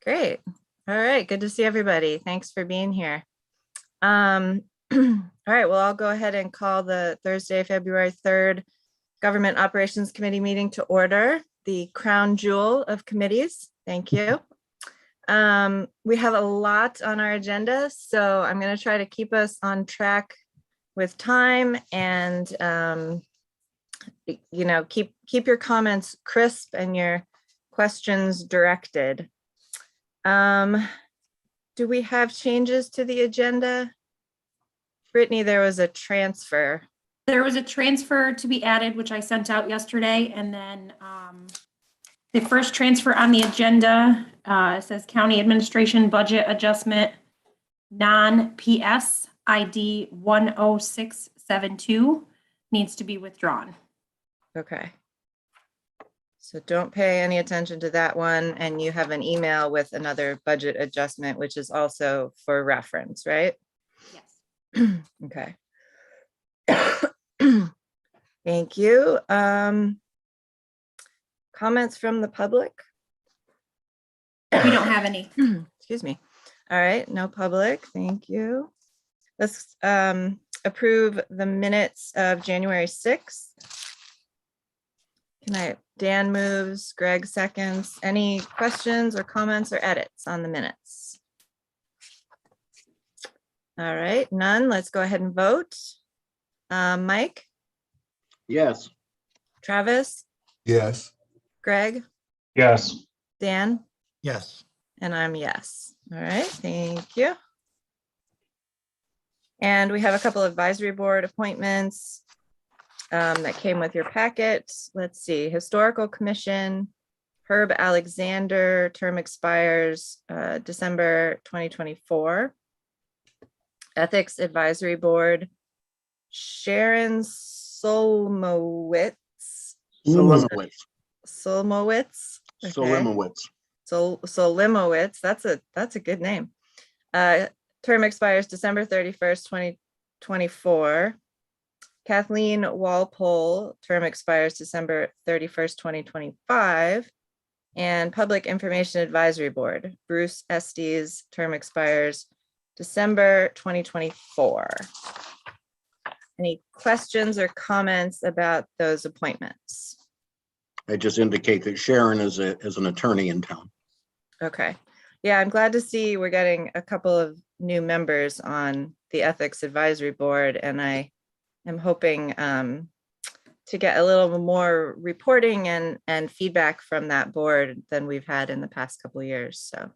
Great. All right. Good to see everybody. Thanks for being here. All right. Well, I'll go ahead and call the Thursday, February 3rd Government Operations Committee meeting to order, the crown jewel of committees. Thank you. We have a lot on our agenda, so I'm going to try to keep us on track with time and, keep your comments crisp and your questions directed. Do we have changes to the agenda? Brittany, there was a transfer. There was a transfer to be added, which I sent out yesterday, and then the first transfer on the agenda says County Administration Budget Adjustment non-PS ID 10672 needs to be withdrawn. Okay. So don't pay any attention to that one. And you have an email with another budget adjustment, which is also for reference, right? Yes. Okay. Thank you. Comments from the public? We don't have any. Excuse me. All right, no public. Thank you. Let's approve the minutes of January 6th. Dan moves, Greg seconds. Any questions or comments or edits on the minutes? All right, none. Let's go ahead and vote. Mike? Yes. Travis? Yes. Greg? Yes. Dan? Yes. And I'm yes. All right, thank you. And we have a couple of advisory board appointments that came with your packet. Let's see, Historical Commission, Herb Alexander, term expires December 2024. Ethics Advisory Board, Sharon Solomowitz. Solomowitz. Solomowitz. That's a good name. Term expires December 31st, 2024. Kathleen Walpole, term expires December 31st, 2025. And Public Information Advisory Board, Bruce Estes, term expires December 2024. Any questions or comments about those appointments? I just indicate that Sharon is an attorney in town. Okay. Yeah, I'm glad to see we're getting a couple of new members on the Ethics Advisory Board, and I am hoping to get a little more reporting and feedback from that board than we've had in the past couple of years. So,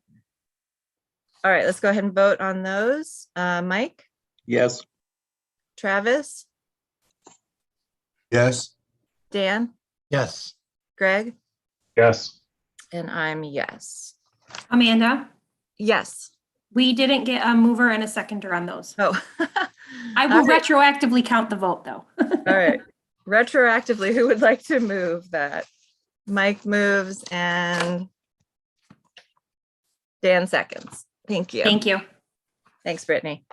all right, let's go ahead and vote on those. Mike? Yes. Travis? Yes. Dan? Yes. Greg? Yes. And I'm yes. Amanda, Yes. we didn't get a mover and a seconder on those. Oh. I will All right. retroactively count the vote, though. All right. Retroactively, who would like to move that? Mike moves and Dan seconds. Thank you. Thank you. Thanks, Brittany.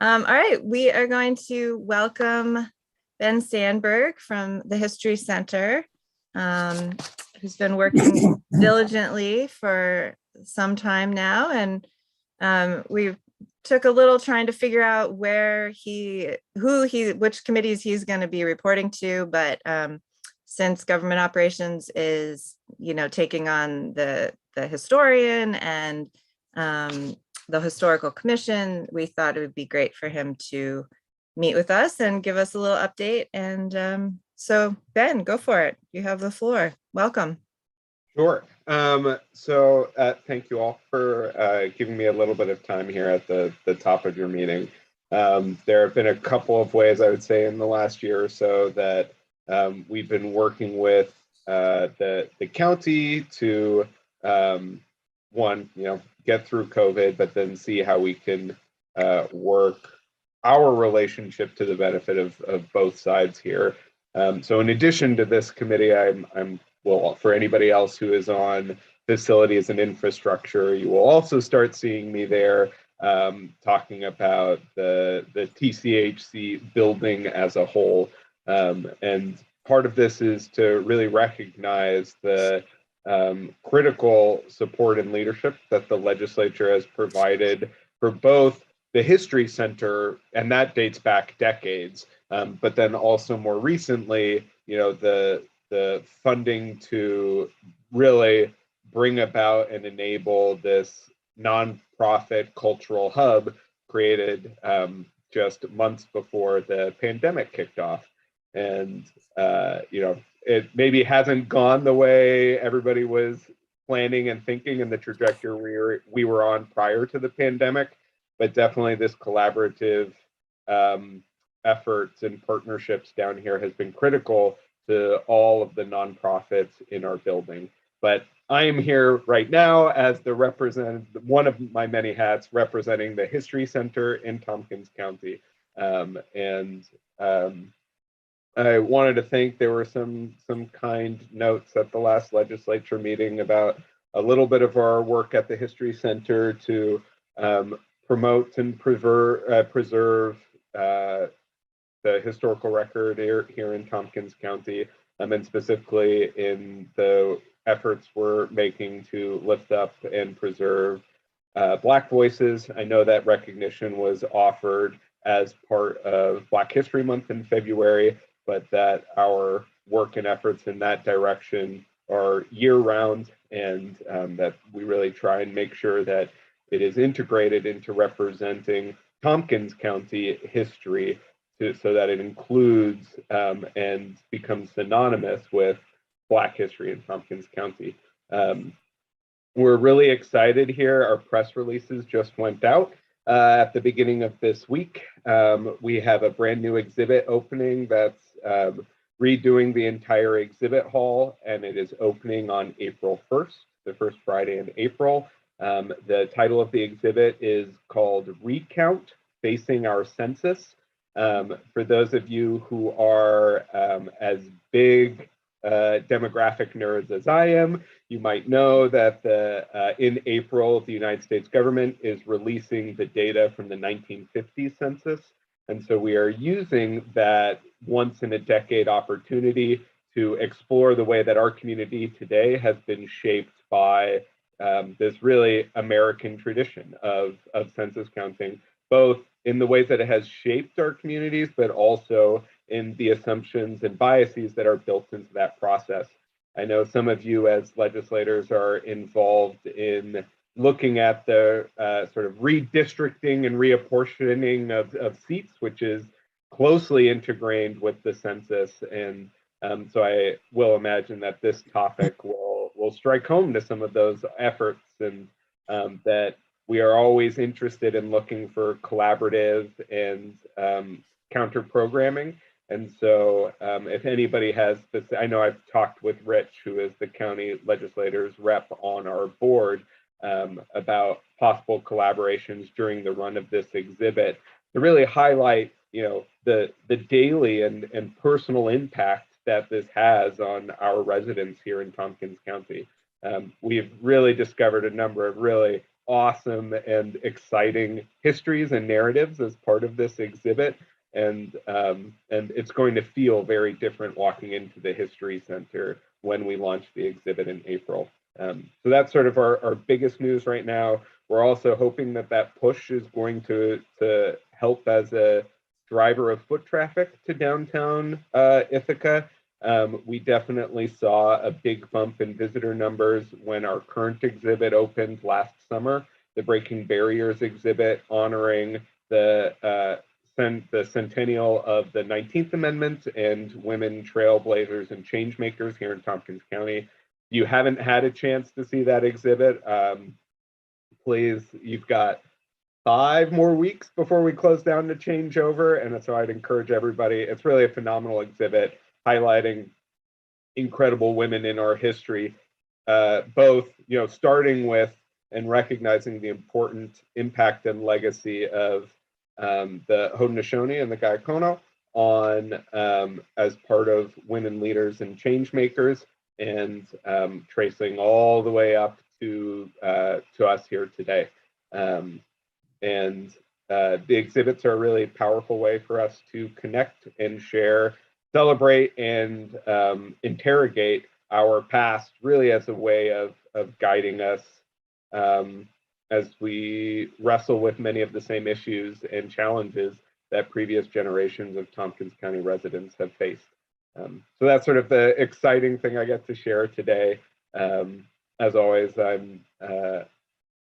All right, we are going to welcome Ben Sandberg from the History Center, who's been working diligently for some time now. And we took a little trying to figure out which committees he's going to be reporting to. But since Government Operations is, taking on the historian and the Historical Commission, we thought it would be great for him to meet with us and give us a little update. And so Ben, go for it. You have the floor. Welcome. Sure. Thank you all for giving me a little bit of time here at the top of your meeting. There have been a couple of ways, I would say, in the last year or so that we've been working with the county to get through COVID, but then see how we can work our relationship to the benefit of both sides here. So in addition to this committee, well, for anybody else who is on facilities and infrastructure, you will also start seeing me there talking about the TCHC building as a whole. And part of this is to really recognize the critical support and leadership that the legislature has provided for both the History Center, and that dates back decades, but then also more recently, the funding to really bring about and enable this nonprofit cultural hub created just months before the pandemic kicked off. And, it maybe hasn't gone the way everybody was planning and thinking in the trajectory we were on prior to the pandemic, but definitely this collaborative efforts and partnerships down here has been critical to all of the nonprofits in our building. But I am here right now as the one of my many hats representing the History Center in Tompkins County. I wanted to think there were some kind notes at the last legislature meeting about a little bit of our work at the History Center to promote and preserve the historical record here in Tompkins County, and specifically in the efforts we're making to lift up and preserve Black voices. I know that recognition was offered as part of Black History Month in February, but that our work and efforts in that direction are year-round, and that we really try and make sure that it is integrated into representing Tompkins County history so that it includes and becomes synonymous with Black history in Tompkins County. We're really excited here. Our press releases just went out at the beginning of this week. We have a brand new exhibit opening that's redoing the entire exhibit hall, and it is opening on April 1st, the first Friday in April. The title of the exhibit is called Recount, Facing Our Census. For those of you who are as big demographic nerds as I am, you might know that in April, the United States government is releasing the data from the 1950 census. And so we are using that once in a decade opportunity to explore the way that our community today has been shaped by this really American tradition of census counting, both in the ways that it has shaped our communities, but also in the assumptions and biases that are built into that process. I know some of you as legislators are involved in looking at the sort of redistricting and reapportioning of seats, which is closely integrated with the census. And so I will imagine that this topic will strike home to some of those efforts, and that we are always interested in looking for collaborative and counter programming. And so if anybody has, I know I've talked with Rich, who is the county legislator's rep on our board, about possible collaborations during the run of this exhibit to really highlight, the daily and personal impact that this has on our residents here in Tompkins County. We've really discovered a number of really awesome and exciting histories and narratives as part of this exhibit. And it's going to feel very different walking into the History Center when we launch the exhibit in April. So that's sort of our biggest news right now. We're also hoping that push is going to help as a driver of foot traffic to downtown Ithaca. We definitely saw a big bump in visitor numbers when our current exhibit opened last summer, the Breaking Barriers exhibit honoring the centennial of the 19th Amendment and women trailblazers and change makers here in Tompkins County. If you haven't had a chance to see that exhibit, please, you've got 5 more weeks before we close down to change over. And so I'd encourage everybody, it's really a phenomenal exhibit highlighting incredible women in our history, both, starting with and recognizing the important impact and legacy of the Haudenosaunee and the Gaikono on as part of women leaders and change makers, and tracing all the way up to us here today. And the exhibits are a really powerful way for us to connect and share, celebrate, and interrogate our past really as a way of guiding us as we wrestle with many of the same issues and challenges that previous generations of Tompkins County residents have faced. So that's sort of the exciting thing I get to share today. As always, I'm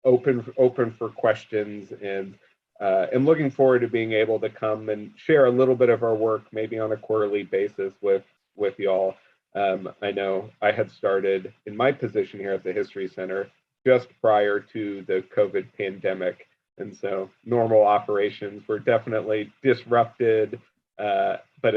open for questions, and am looking forward to being able to come and share a little bit of our work, maybe on a quarterly basis with y'all. I know I had started in my position here at the History Center just prior to the COVID pandemic. And so normal operations were definitely disrupted, but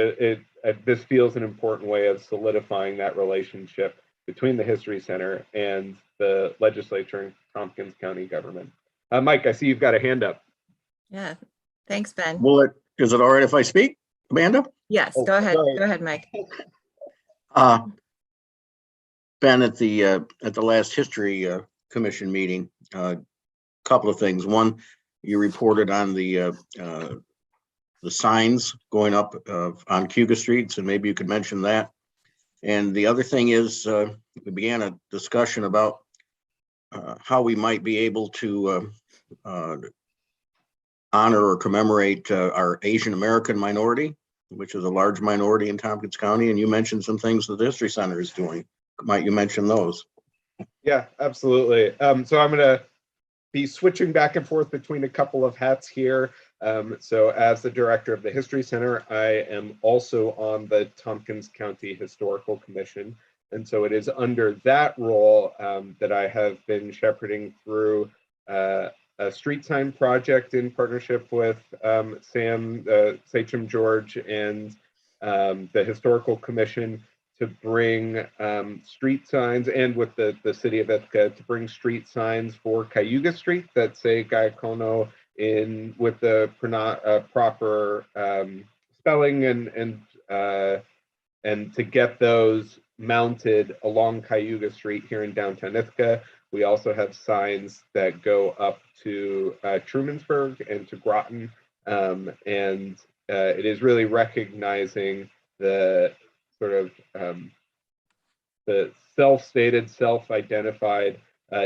this feels an important way of solidifying that relationship between the History Center and the Legislature and Tompkins County government. Mike, I see you've got a hand up. Yeah, thanks, Ben. Well, is it all right if I speak, Amanda? Yes, Oh, go ahead. sorry. Go ahead, Mike. Ben, at the last History Commission meeting, a couple of things. One, you reported on the signs going up on Cuga Street, so maybe you could mention that. And the other thing is, we began a discussion about how we might be able to honor or commemorate our Asian American minority, which is a large minority in Tompkins County. And you mentioned some things that the History Center is doing. Might you mention those? Yeah, absolutely. So I'm going to be switching back and forth between a couple of hats here. So as the director of the History Center, I am also on the Tompkins County Historical Commission. And so it is under that role that I have been shepherding through a street sign project in partnership with Sam, Sachem George, and the Historical Commission to bring street signs, and with the city of Ithaca, to bring street signs for Cayuga Street that say Gayacono in with the proper spelling, and to get those mounted along Cayuga Street here in downtown Ithaca. We also have signs that go up to Trumansburg and to Groton, and it is really recognizing the sort of the self-stated, self-identified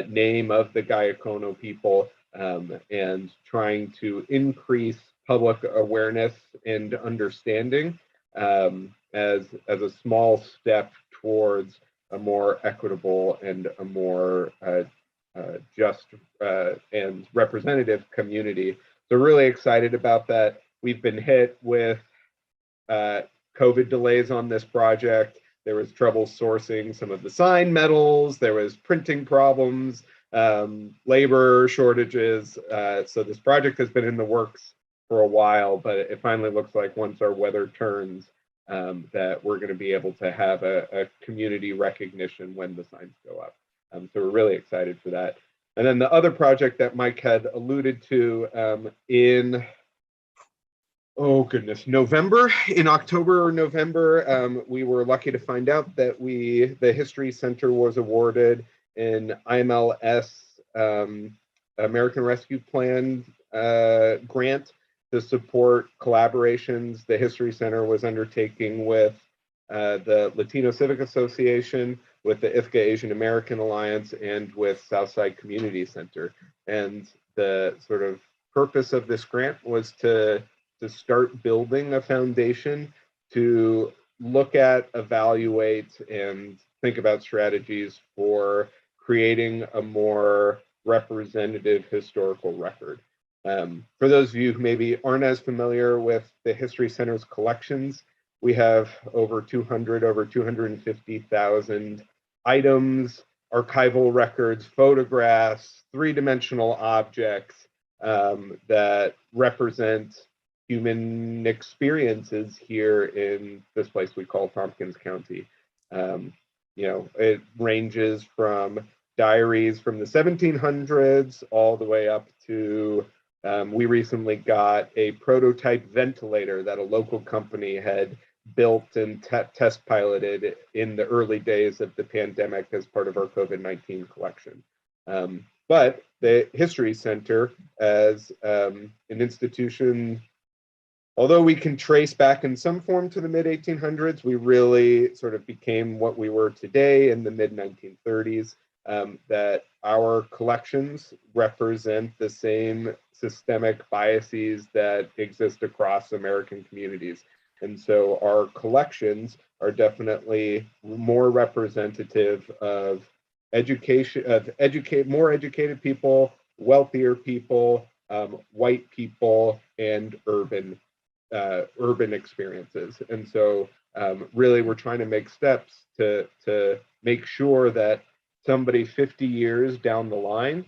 name of the Gayacono people, and trying to increase public awareness and understanding as a small step towards a more equitable and a more just and representative community. So really excited about that. We've been hit with COVID delays on this project. There was trouble sourcing some of the sign metals. There was printing problems, labor shortages. So this project has been in the works for a while, but it finally looks like once our weather turns, that we're going to be able to have a community recognition when the signs go up. So we're really excited for that. And then the other project that Mike had alluded to in October or November, we were lucky to find out that the History Center was awarded an IMLS American Rescue Plan grant to support collaborations the History Center was undertaking with the Latino Civic Association, with the Ithaca Asian American Alliance, and with Southside Community Center. And the sort of purpose of this grant was to start building a foundation to look at, evaluate, and think about strategies for creating a more representative historical record. For those of you who maybe aren't as familiar with the History Center's collections, we have over 250,000 items, archival records, photographs, three-dimensional objects that represent human experiences here in this place we call Tompkins County. It ranges from diaries from the 1700s all the way up to we recently got a prototype ventilator that a local company had built and test piloted in the early days of the pandemic as part of our COVID-19 collection. But the History Center, as an institution although we can trace back in some form to the mid 1800s, we really sort of became what we were today in the mid 1930s. That our collections represent the same systemic biases that exist across American communities. And so our collections are definitely more representative of more educated people, wealthier people, white people, and urban experiences. And so really we're trying to make steps to make sure that somebody 50 years down the line,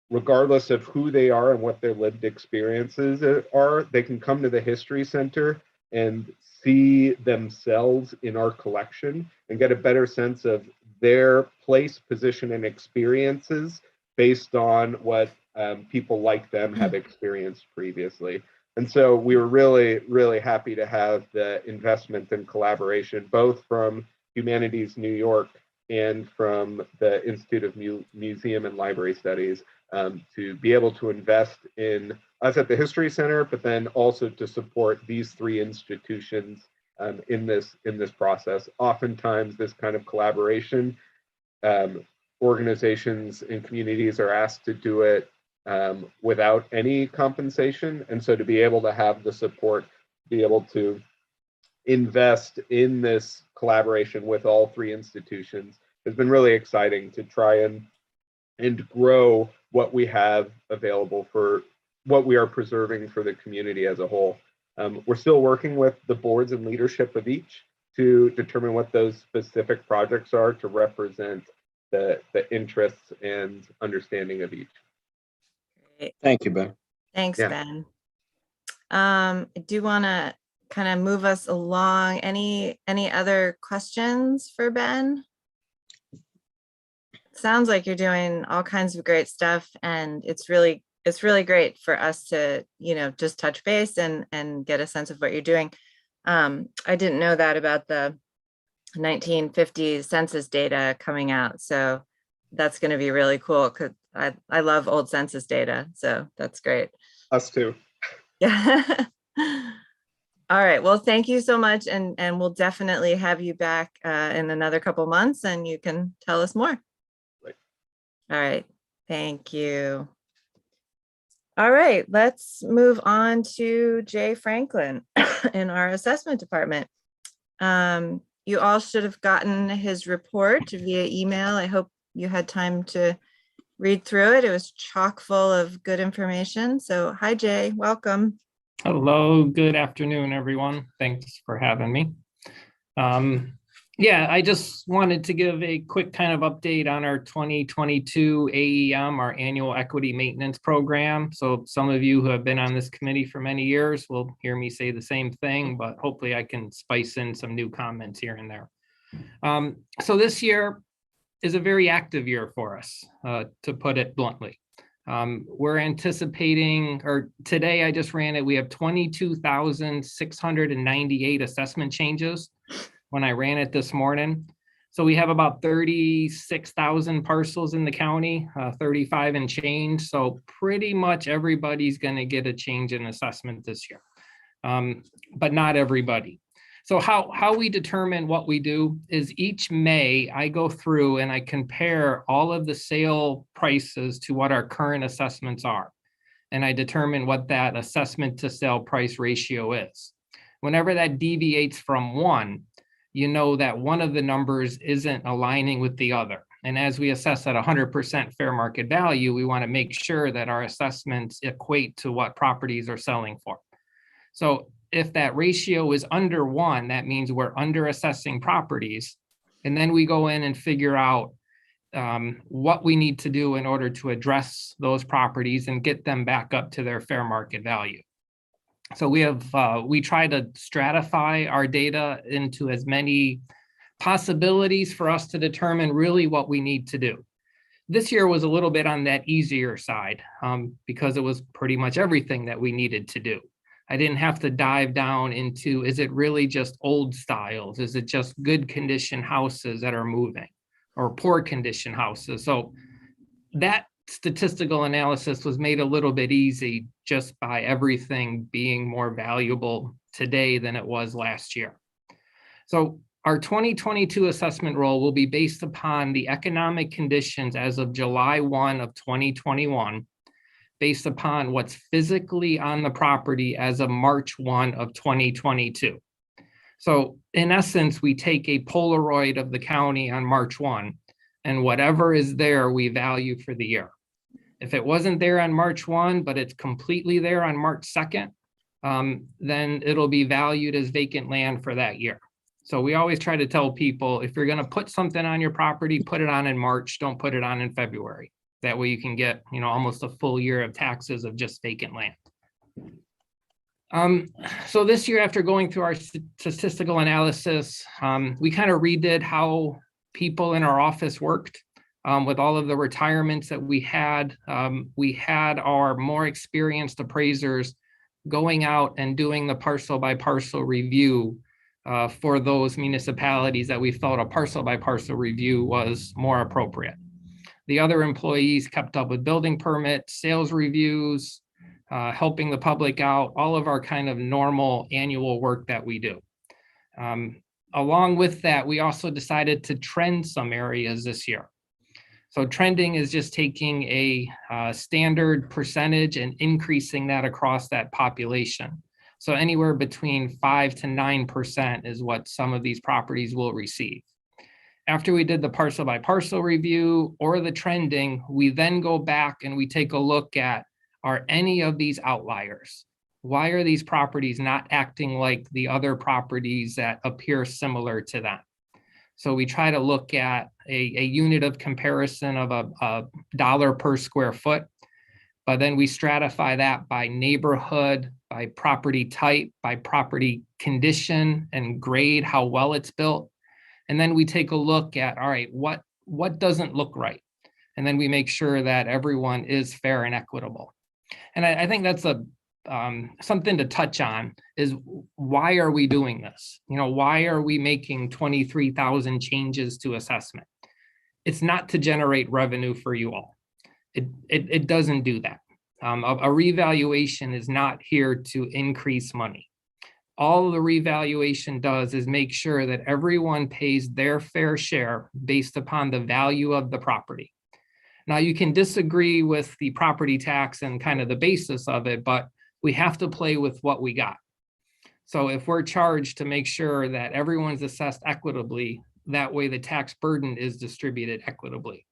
regardless of who they are and what their lived experiences are, they can come to the History Center and see themselves in our collection and get a better sense of their place, position, and experiences based on what people like them have experienced previously. And so we were really, really happy to have the investment and collaboration, both from Humanities New York and from the Institute of Museum and Library Studies, to be able to invest in us at the History Center, but then also to support these three institutions in this process. Oftentimes, this kind of collaboration, organizations and communities are asked to do it without any compensation, and so to be able to have the support, be able to invest in this collaboration with all three institutions has been really exciting to try and grow what we have available for what we are preserving for the community as a whole. We're still working with the boards and leadership of each to determine what those specific projects are to represent the interests and understanding of each. Great. Thank you, Ben. Thanks, Yeah. Ben. I do want to kind of move us along. Any other questions for Ben? Sounds like you're doing all kinds of great stuff, and it's really great for us to, just touch base and get a sense of what you're doing. I didn't know that about the 1950s census data coming out, so that's going to be really cool because I love old census data, so that's great. Us too. Yeah. All right. Well, thank you so much. And we'll definitely have you back in another couple months and you can tell us more. Right. All right. Thank you. All right. Let's move on to Jay Franklin in our assessment department. You all should have gotten his report via email. I hope you had time to read through it. It was chock full of good information. So hi, Jay. Welcome. Hello, good afternoon, everyone. Thanks for having me. Yeah, I just wanted to give a quick kind of update on our 2022 AEM, our annual equity maintenance program. So some of you who have been on this committee for many years will hear me say the same thing, but hopefully I can spice in some new comments here and there. So this year is a very active year for us, to put it bluntly. We're anticipating, or today I just ran it, we have 22,698 assessment changes when I ran it this morning. So we have about 36,000 parcels in the county, 35 and change. So pretty much everybody's going to get a change in assessment this year, but not everybody. So how we determine what we do is each May I go through and I compare all of the sale prices to what our current assessments are. And I determine what that assessment to sale price ratio is. Whenever that deviates from 1, you know that one of the numbers isn't aligning with the other. And as we assess at 100% fair market value, we want to make sure that our assessments equate to what properties are selling for. So if that ratio is under 1, that means we're under assessing properties. And then we go in and figure out what we need to do in order to address those properties and get them back up to their fair market value. So we try to stratify our data into as many possibilities for us to determine really what we need to do. This year was a little bit on that easier side because it was pretty much everything that we needed to do. I didn't have to dive down into, is it really just old styles? Is it just good condition houses that are moving or poor condition houses? So that statistical analysis was made a little bit easy just by everything being more valuable today than it was last year. So our 2022 assessment roll will be based upon the economic conditions as of July 1 of 2021, based upon what's physically on the property as of March 1 of 2022. So in essence, we take a Polaroid of the county on March 1, and whatever is there, we value for the year. If it wasn't there on March 1, but it's completely there on March 2nd, then it'll be valued as vacant land for that year. So we always try to tell people, if you're going to put something on your property, put it on in March, don't put it on in February. That way you can get, almost a full year of taxes of just vacant land. So this year, after going through our statistical analysis, we kind of redid how people in our office worked. With all of the retirements that we had our more experienced appraisers going out and doing the parcel by parcel review for those municipalities that we felt a parcel by parcel review was more appropriate. The other employees kept up with building permits, sales reviews, helping the public out, all of our kind of normal annual work that we do. Along with that, we also decided to trend some areas this year. So trending is just taking a standard percentage and increasing that across that population. So anywhere between 5 to 9% is what some of these properties will receive. After we did the parcel by parcel review or the trending, we then go back and we take a look at, are any of these outliers? Why are these properties not acting like the other properties that appear similar to them? So we try to look at a unit of comparison of a dollar per square foot, but then we stratify that by neighborhood, by property type, by property condition and grade, how well it's built. And then we take a look at, all right, what doesn't look right? And then we make sure that everyone is fair and equitable. And I think that's something to touch on is, why are we doing this? Why are we making 23,000 changes to assessment? It's not to generate revenue for you all. It doesn't do that. A revaluation is not here to increase money. All the revaluation does is make sure that everyone pays their fair share based upon the value of the property. Now, you can disagree with the property tax and kind of the basis of it, but we have to play with what we got. So if we're charged to make sure that everyone's assessed equitably, that way the tax burden is distributed equitably.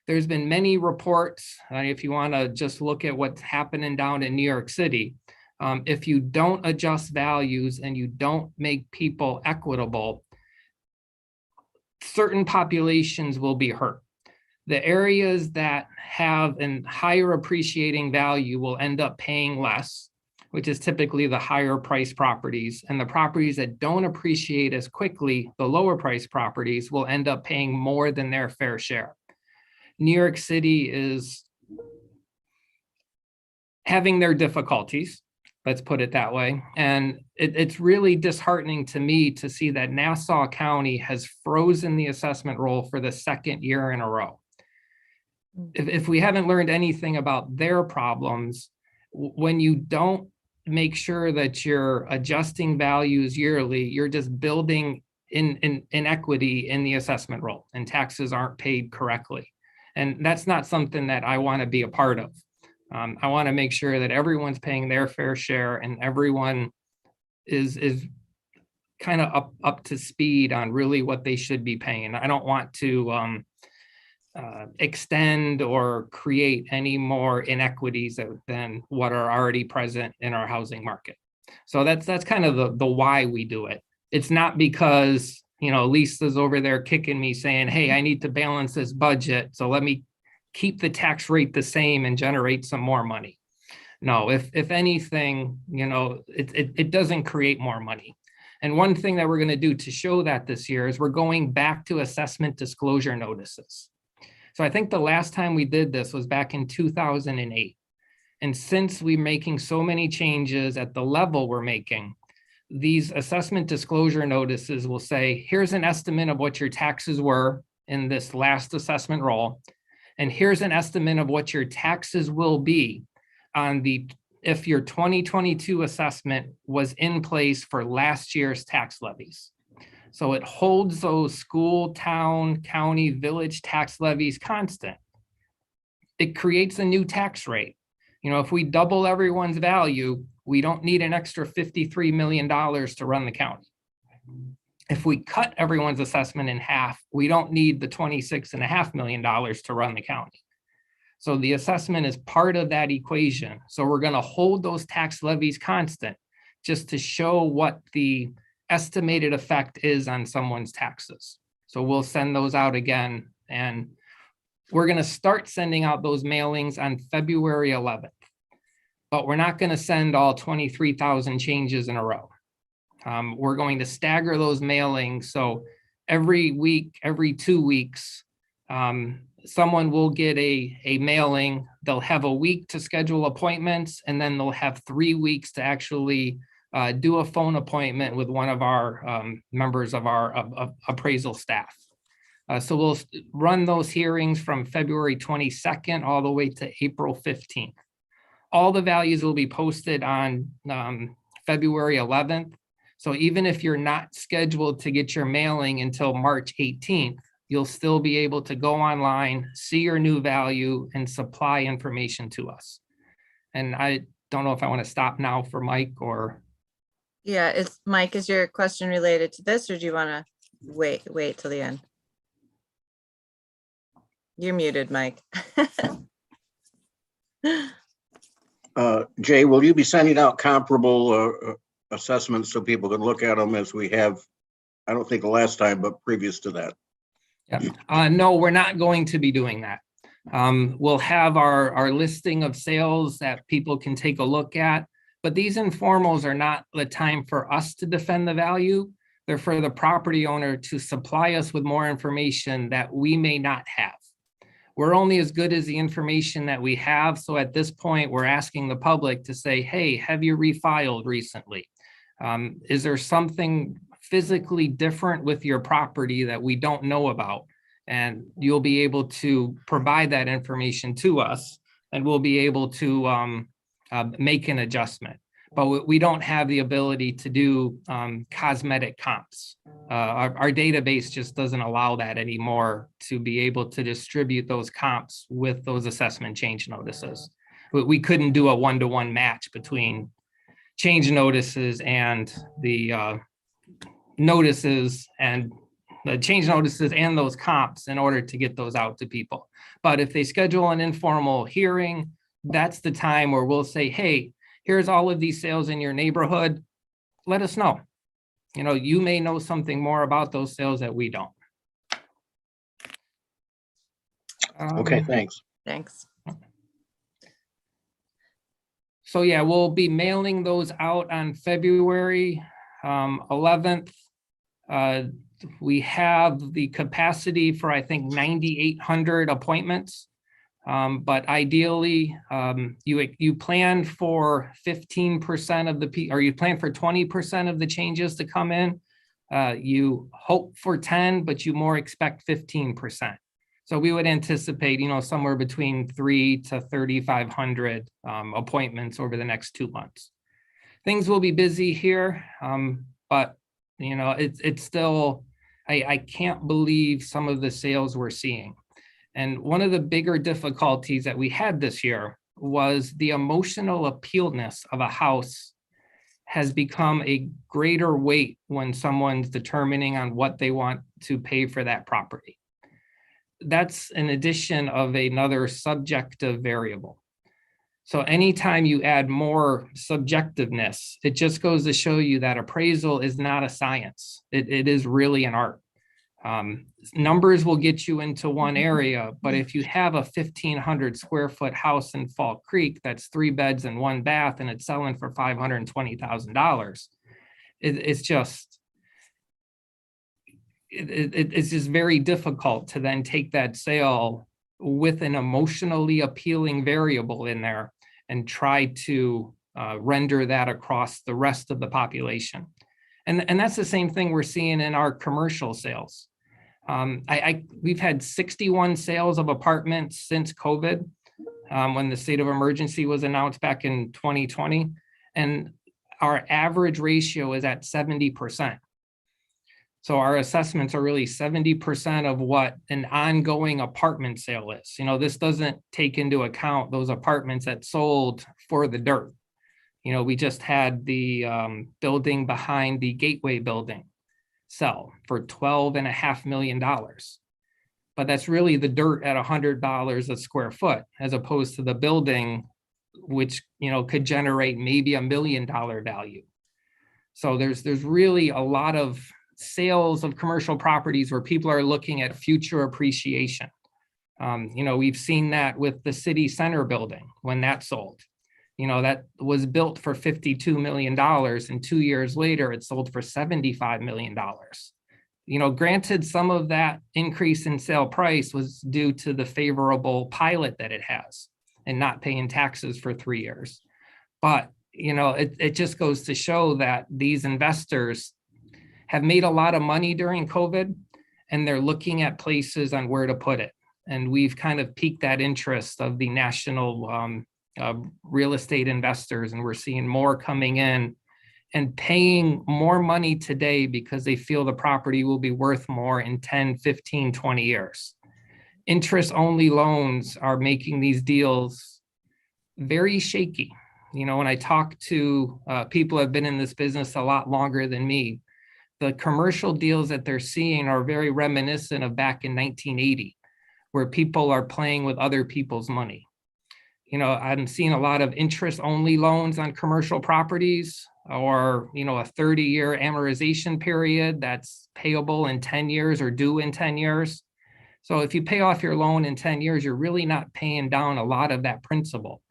There's been many reports, if you want to just look at what's happening down in New York City, if you don't adjust values and you don't make people equitable, certain populations will be hurt. The areas that have a higher appreciating value will end up paying less, which is typically the higher price properties. And the properties that don't appreciate as quickly, the lower price properties, will end up paying more than their fair share. New York City is having their difficulties, let's put it that way. And it's really disheartening to me to see that Nassau County has frozen the assessment roll for the second year in a row. If we haven't learned anything about their problems, when you don't make sure that you're adjusting values yearly, you're just building inequity in the assessment roll, and taxes aren't paid correctly. And that's not something that I want to be a part of. I want to make sure that everyone's paying their fair share and everyone is kind of up to speed on really what they should be paying. I don't want to extend or create any more inequities than what are already present in our housing market. So that's kind of the why we do it. It's not because, Lisa's over there kicking me saying, hey, I need to balance this budget, so let me keep the tax rate the same and generate some more money. No, if anything, it doesn't create more money. And one thing that we're going to do to show that this year is we're going back to assessment disclosure notices. So I think the last time we did this was back in 2008. And since we're making so many changes at the level we're making, these assessment disclosure notices will say, here's an estimate of what your taxes were in this last assessment roll. And here's an estimate of what your taxes will be on if your 2022 assessment was in place for last year's tax levies. So it holds those school, town, county, village tax levies constant. It creates a new tax rate. If we double everyone's value, we don't need an extra $53 million to run the county. If we cut everyone's assessment in half, we don't need the $26.5 million to run the county. So the assessment is part of that equation. So we're going to hold those tax levies constant just to show what the estimated effect is on someone's taxes. So we'll send those out again, and we're going to start sending out those mailings on February 11th, but we're not going to send all 23,000 changes in a row. We're going to stagger those mailings. So every week, every 2 weeks, someone will get a mailing. They'll have a week to schedule appointments, and then they'll have 3 weeks to actually do a phone appointment with one of our members of our appraisal staff. So we'll run those hearings from February 22nd all the way to April 15th. All the values will be posted on February 11th. So even if you're not scheduled to get your mailing until March 18th, you'll still be able to go online, see your new value, and supply information to us. And I don't know if I want to stop now for Mike or. Yeah, Mike, is your question related to this, or do you want to wait till the end? You're muted, Mike. Jay, will you be sending out comparable assessments so people can look at them as we have, I don't think the last time, but previous to that? Yeah. No, we're not going to be doing that. We'll have our listing of sales that people can take a look at, but these informals are not the time for us to defend the value. They're for the property owner to supply us with more information that we may not have. We're only as good as the information that we have. So at this point, we're asking the public to say, hey, have you refiled recently? Is there something physically different with your property that we don't know about? And you'll be able to provide that information to us, and we'll be able to make an adjustment. But we don't have the ability to do cosmetic comps. Our database just doesn't allow that anymore, to be able to distribute those comps with those assessment change notices. We couldn't do a one-to-one match between change notices and the notices and the change notices and those comps in order to get those out to people. But if they schedule an informal hearing, that's the time where we'll say, hey, here's all of these sales in your neighborhood. Let us know. You may know something more about those sales that we don't. Okay, thanks. Thanks. So yeah, we'll be mailing those out on February 11th. We have the capacity for, I think, 9,800 appointments. But ideally, you plan for 15% of or you plan for 20% of the changes to come in. You hope for 10, but you more expect 15%. So we would anticipate, somewhere between 3,000 to 3,500 appointments over the next 2 months. Things will be busy here, but it's still, I can't believe some of the sales we're seeing. And one of the bigger difficulties that we had this year was the emotional appealness of a house has become a greater weight when someone's determining on what they want to pay for that property. That's an addition of another subjective variable. So anytime you add more subjectiveness, it just goes to show you that appraisal is not a science. It is really an art. Numbers will get you into one area, but if you have a 1,500 square foot house in Fall Creek that's 3 beds and 1 bath and it's selling for $520,000, it's just very difficult to then take that sale with an emotionally appealing variable in there and try to render that across the rest of the population. And that's the same thing we're seeing in our commercial sales. We've had 61 sales of apartments since COVID, when the state of emergency was announced back in 2020. And our average ratio is at 70%. So our assessments are really 70% of what an ongoing apartment sale is. You know, this doesn't take into account those apartments that sold for the dirt. You know, we just had the building behind the Gateway building sell for $12.5 million. But that's really the dirt at $100 a square foot, as opposed to the building, which, you know, could generate maybe $1 million value. So there's really a lot of sales of commercial properties where people are looking at future appreciation. You know, we've seen that with the city center building when that sold. You know, that was built for $52 million, and 2 years later, it sold for $75 million. You know, granted, some of that increase in sale price was due to the favorable pilot that it has and not paying taxes for 3 years. But, you know, it just goes to show that these investors have made a lot of money during COVID, and they're looking at places on where to put it. And we've kind of piqued that interest of the national real estate investors, and we're seeing more coming in and paying more money today because they feel the property will be worth more in 10, 15, 20 years. Interest-only loans are making these deals very shaky. You know, when I talk to people who have been in this business a lot longer than me, the commercial deals that they're seeing are very reminiscent of back in 1980, where people are playing with other people's money. You know, I'm seeing a lot of interest-only loans on commercial properties, or, you know, a 30-year amortization period that's payable in 10 years or due in 10 years. So if you pay off your loan in 10 years, you're really not paying down a lot of that principal.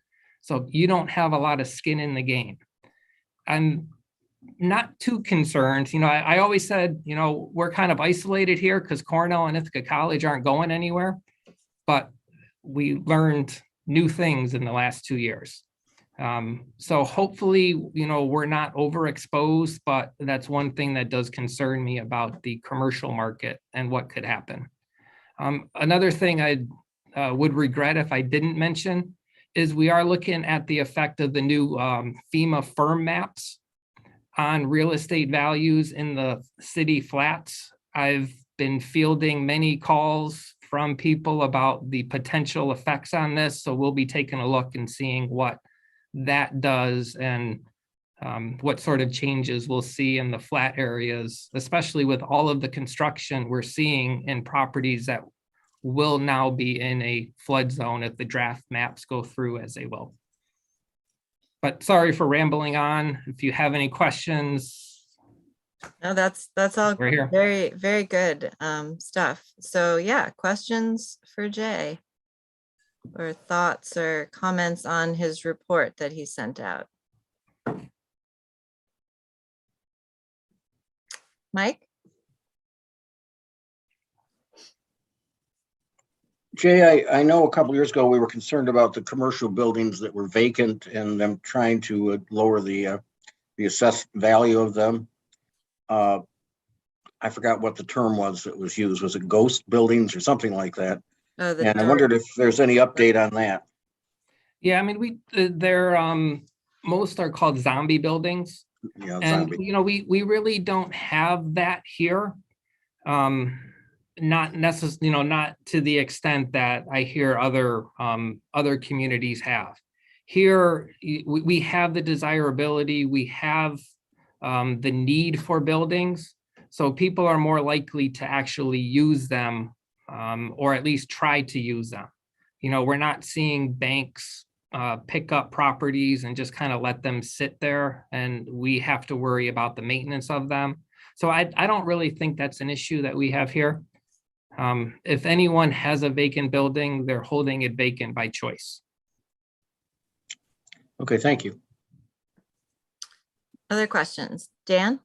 So you don't have a lot of skin in the game. I'm not too concerned. You know, I always said, you know, we're kind of isolated here because Cornell and Ithaca College aren't going anywhere, but we learned new things in the last 2 years. So hopefully, you know, we're not overexposed, but that's one thing that does concern me about the commercial market and what could happen. Another thing I would regret if I didn't mention is we are looking at the effect of the new FEMA firm maps on real estate values in the city flats. I've been fielding many calls from people about the potential effects on this. So we'll be taking a look and seeing what that does and what sort of changes we'll see in the flat areas, especially with all of the construction we're seeing in properties that will now be in a flood zone if the draft maps go through as they will. But sorry for rambling on. If you have any questions. No, that's all We're here. very, very good stuff. So yeah, questions for Jay, or thoughts or comments on his report that he sent out? Mike? Jay, I know a couple years ago, we were concerned about the commercial buildings that were vacant and them trying to lower the assessed value of them. I forgot what the term was that was used. Was it ghost buildings or something like that? Oh, And I wondered if there's any update on that. Yeah, I mean, they're most are called zombie buildings. Yeah, And, zombie. you know, we really don't have that here. Not necessarily, you know, not to the extent that I hear other communities have. Here, we have the desirability, we have the need for buildings. So people are more likely to actually use them, or at least try to use them. You know, we're not seeing banks pick up properties and just kind of let them sit there, and we have to worry about the maintenance of them. So I don't really think that's an issue that we have here. If anyone has a vacant building, they're holding it vacant by choice. Okay, thank you. other questions? Dan?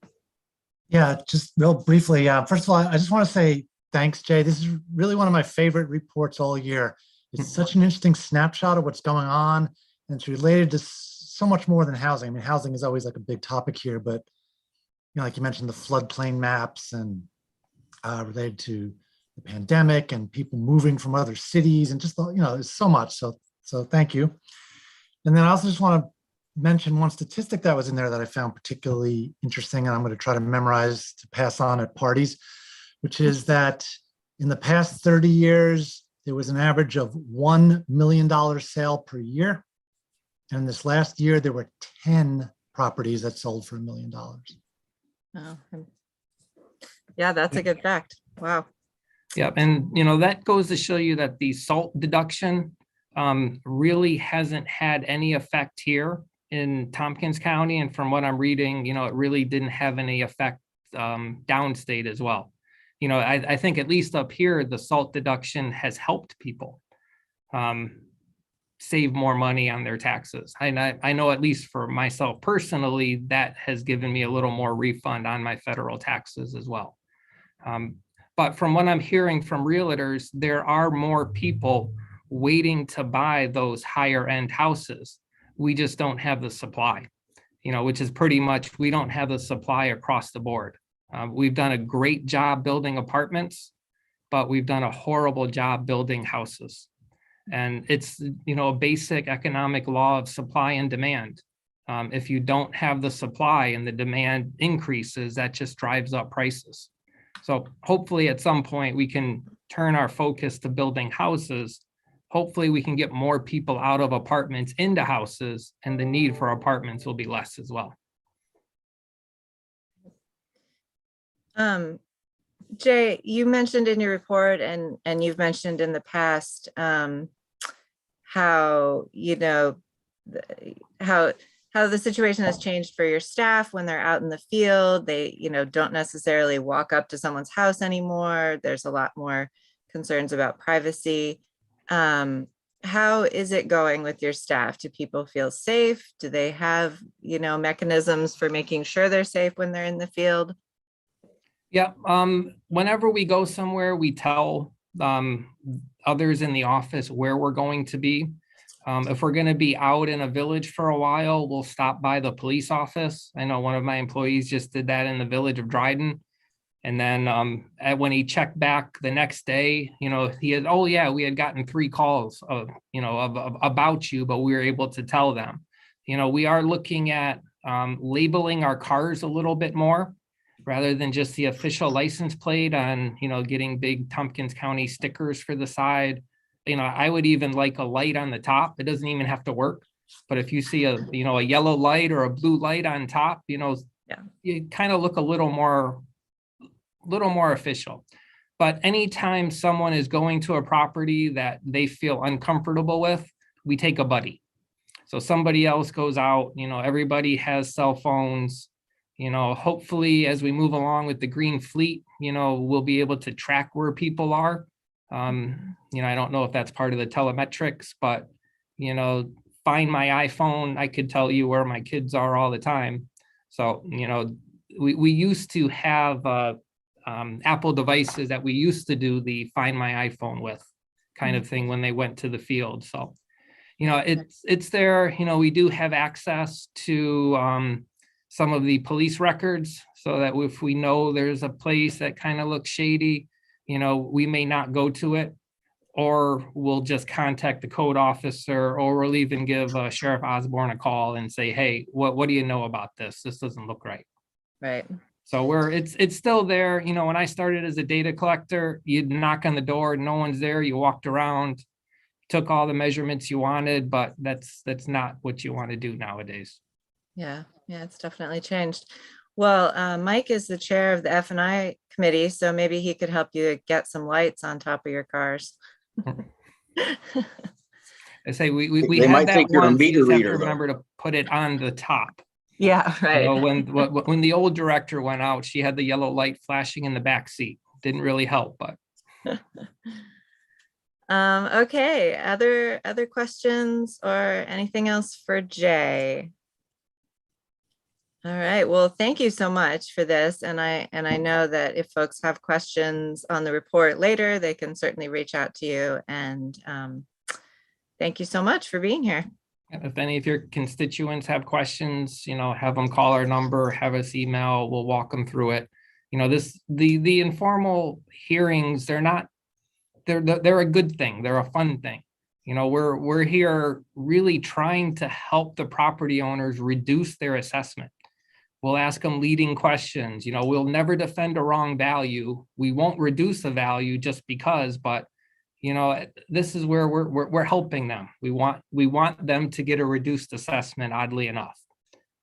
Yeah, just real briefly. First of all, I just want to say thanks, Jay. This is really one of my favorite reports all year. It's such an interesting snapshot of what's going on, and it's related to so much more than housing. I mean, housing is always like a big topic here, but you know, like you mentioned, the floodplain maps and related to the pandemic and people moving from other cities and just, there's so much. So thank you. And then I also just want to mention one statistic that was in there that I found particularly interesting, and I'm going to try to memorize to pass on at parties, which is that in the past 30 years, there was an average of $1 million sale per year. And this last year, there were 10 properties that sold for $1 million. Oh, yeah, that's a good fact. Wow. Yeah, and that goes to show you that the SALT deduction really hasn't had any effect here in Tompkins County. And from what I'm reading, it really didn't have any effect downstate as well. I think at least up here, the SALT deduction has helped people save more money on their taxes. I know at least for myself personally, that has given me a little more refund on my federal taxes as well. But from what I'm hearing from realtors, there are more people waiting to buy those higher end houses. We just don't have the supply, which is pretty much, we don't have the supply across the board. We've done a great job building apartments, but we've done a horrible job building houses. And it's, a basic economic law of supply and demand. If you don't have the supply and the demand increases, that just drives up prices. So hopefully at some point we can turn our focus to building houses. Hopefully we can get more people out of apartments into houses, and the need for apartments will be less as well. Jay, you mentioned in your report and you've mentioned in the past how how the situation has changed for your staff when they're out in the field. They don't necessarily walk up to someone's house anymore. There's a lot more concerns about privacy. How is it going with your staff? Do people feel safe? Do they have mechanisms for making sure they're safe when they're in the field? Yeah, whenever we go somewhere, we tell others in the office where we're going to be. If we're going to be out in a village for a while, we'll stop by the police office. I know one of my employees just did that in the village of Dryden. And then when he checked back the next day, he had, oh yeah, we had gotten 3 calls about you, but we were able to tell them. We are looking at labeling our cars a little bit more, rather than just the official license plate on, getting big Tompkins County stickers for the side. I would even like a light on the top. It doesn't even have to work. But if you see a yellow light or a blue light on top, you kind of look a little more official. But anytime someone is going to a property that they feel uncomfortable with, we take a buddy. So somebody else goes out, everybody has cell phones. Hopefully as we move along with the green fleet, we'll be able to track where people are. I don't know if that's part of the telemetrics, but, find my iPhone, I could tell you where my kids are all the time. So, we used to have Apple devices that we used to do the Find My iPhone with kind of thing when they went to the field. So, it's there, we do have access to some of the police records, so that if we know there's a place that kind of looks shady, we may not go to it, or we'll just contact the code officer, or we'll even give Sheriff Osborne a call and say, hey, what do you know about this? This doesn't look right. Right. So it's still there. When I started as a data collector, you'd knock on the door, no one's there. You walked around, took all the measurements you wanted, but that's not what you want to do nowadays. Yeah, it's definitely changed. Well, Mike is the chair of the F&I committee, so maybe he could help you get some lights on top of your cars. I say we They had might that think you're a once. You meter just have to reader, though. remember to put it on the top. Yeah, right. When the old director went out, she had the yellow light flashing in the back seat. Didn't really help, but. Okay, other questions or anything else for Jay? All right, well, thank you so much for this. And I know that if folks have questions on the report later, they can certainly reach out to you. And thank you so much for being here. If any of your constituents have questions, have them call our number, have us email, we'll walk them through it. the informal hearings, they're a good thing. They're a fun thing. We're here really trying to help the property owners reduce their assessment. We'll ask them leading questions. We'll never defend a wrong value. We won't reduce the value just because, but this is where we're helping them. We want them to get a reduced assessment, oddly enough,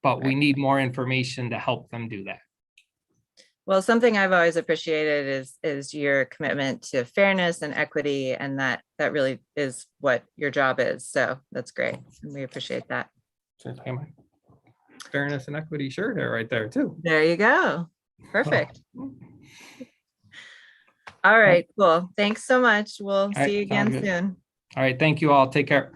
but we need more information to help them do that. Well, something I've always appreciated is your commitment to fairness and equity, and that really is what your job is. So that's great. We appreciate that. Fairness and equity shirt there, right there too. There you go. Perfect. All right, cool. Thanks so much. We'll see you again soon. All right, thank you all. Take care.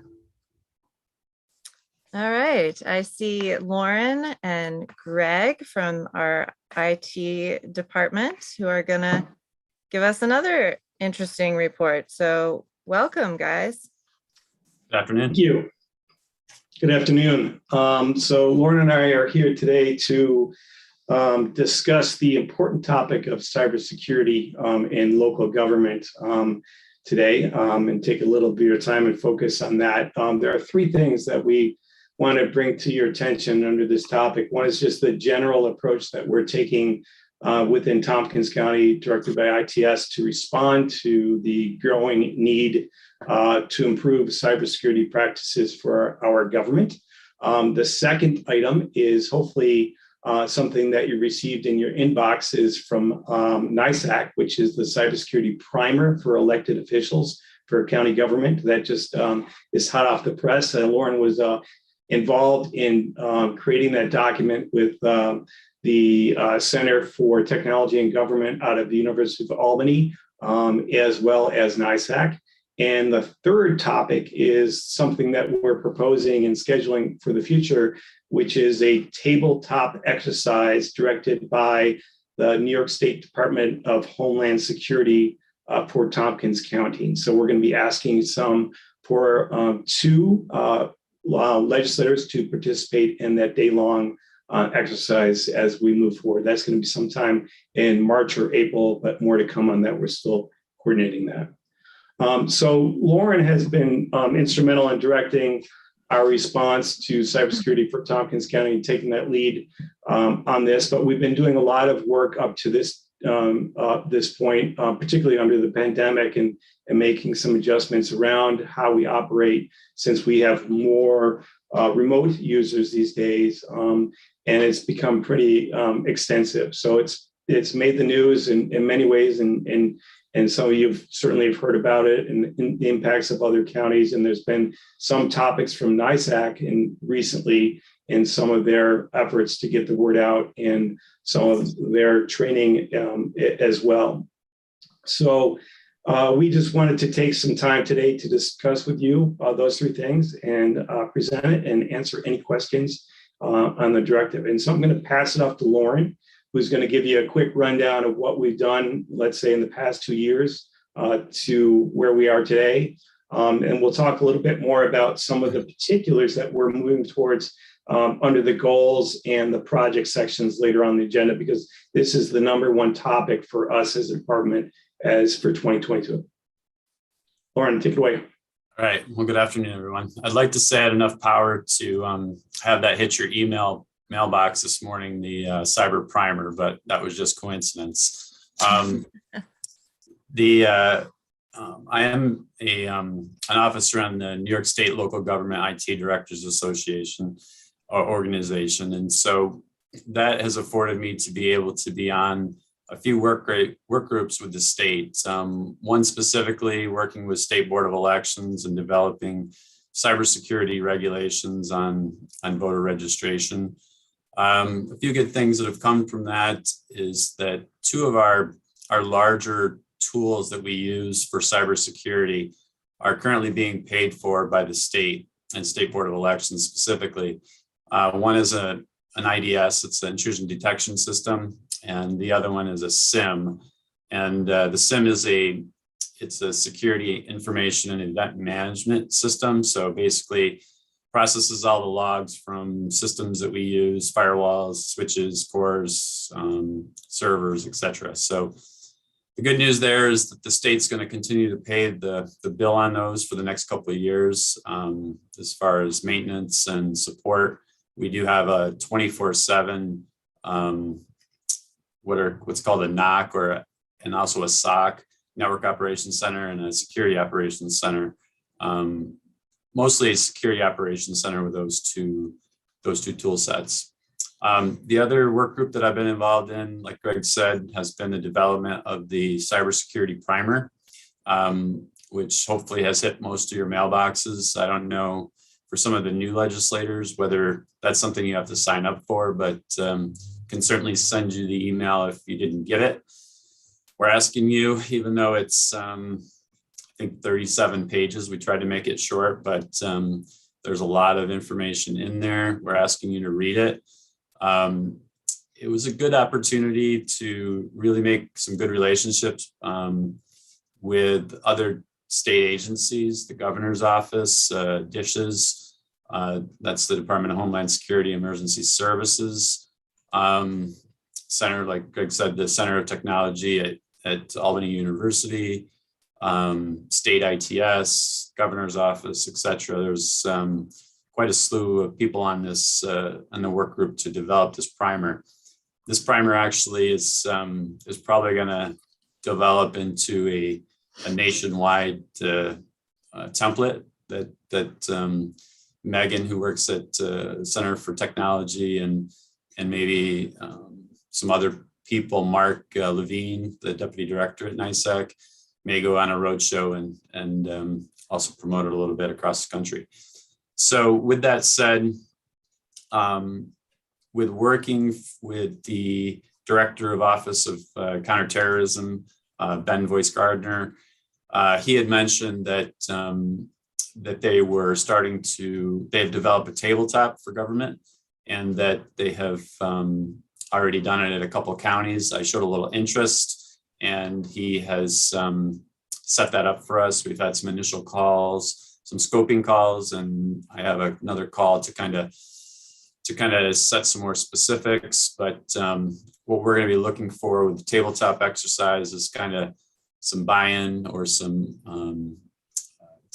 All right, I see Lauren and Greg from our IT department who are gonna give us another interesting report. So welcome, guys. Good afternoon. Thank you. Good afternoon. So Lauren and I are here today to discuss the important topic of cybersecurity in local government today, and take a little bit of time and focus on that. There are three things that we want to bring to your attention under this topic. One is just the general approach that we're taking within Tompkins County, directed by ITS, to respond to the growing need to improve cybersecurity practices for our government. The second item is hopefully something that you received in your inbox is from NISAC, which is the cybersecurity primer for elected officials for county government. That just is hot off the press. Lauren was involved in creating that document with the Center for Technology and Government out of the University of Albany, as well as NISAC. And the third topic is something that we're proposing and scheduling for the future, which is a tabletop exercise directed by the New York State Department of Homeland Security for Tompkins County. So we're going to be asking for two legislators to participate in that day-long exercise as we move forward. That's going to be sometime in March or April, but more to come on that. We're still coordinating that. So Lauren has been instrumental in directing our response to cybersecurity for Tompkins County, taking that lead on this. But we've been doing a lot of work up to this point, particularly under the pandemic, and making some adjustments around how we operate, since we have more remote users these days, and it's become pretty extensive. So it's made the news in many ways, and some of you certainly have heard about it and the impacts of other counties. And there's been some topics from NISAC and recently in some of their efforts to get the word out and some of their training as well. So we just wanted to take some time today to discuss with you those three things and present it and answer any questions on the directive. And so I'm going to pass it off to Lauren, who's going to give you a quick rundown of what we've done, let's say in the past 2 years to where we are today. And we'll talk a little bit more about some of the particulars that we're moving towards under the goals and the project sections later on the agenda, because this is the number one topic for us as a department as for 2022. Lauren, take it away. All right. Well, good afternoon, everyone. I'd like to say I had enough power to have that hit your mailbox this morning, the cyber primer, but that was just coincidence. I am an officer on the New York State Local Government IT Directors Association or organization. And so that has afforded me to be able to be on a few work groups with the state. One specifically working with State Board of Elections and developing cybersecurity regulations on voter registration. A few good things that have come from that is that two of our larger tools that we use for cybersecurity are currently being paid for by the state and State Board of Elections specifically. One is an IDS, it's the intrusion detection system, and the other one is a SIM. And the SIM is it's a security information and event management system. So basically, processes all the logs from systems that we use, firewalls, switches, cores, servers, etc. So the good news there is that the state's going to continue to pay the bill on those for the next couple of years. As far as maintenance and support, we do have a 24/7 what's called a NOC and also a SOC, Network Operations Center, and a Security Operations Center. Mostly a Security Operations Center with those two tool sets. The other work group that I've been involved in, like Greg said, has been the development of the cybersecurity primer, which hopefully has hit most of your mailboxes. I don't know for some of the new legislators whether that's something you have to sign up for, but can certainly send you the email if you didn't get it. We're asking you, even though it's I think 37 pages, we tried to make it short, but there's a lot of information in there. We're asking you to read it. It was a good opportunity to really make some good relationships with other state agencies, the governor's office, DISHES, that's the Department of Homeland Security Emergency Services, Center, like Greg said, the Center of Technology at Albany University, state ITS, governor's office, etc. There's quite a slew of people on this on the work group to develop this primer. This primer actually is probably going to develop into a nationwide template that Megan, who works at Center for Technology, and maybe some other people, Mark Levine, the deputy director at NISAC, may go on a roadshow and also promote it a little bit across the country. So with that said, with working with the Director of Office of Counterterrorism, Ben Voice Gardner, he had mentioned that they've developed a tabletop for government, and that they have already done it at a couple of counties. I showed a little interest, and he has set that up for us. We've had some initial calls, some scoping calls, and I have another call to kind of set some more specifics. But what we're going to be looking for with the tabletop exercise is kind of some buy-in, or some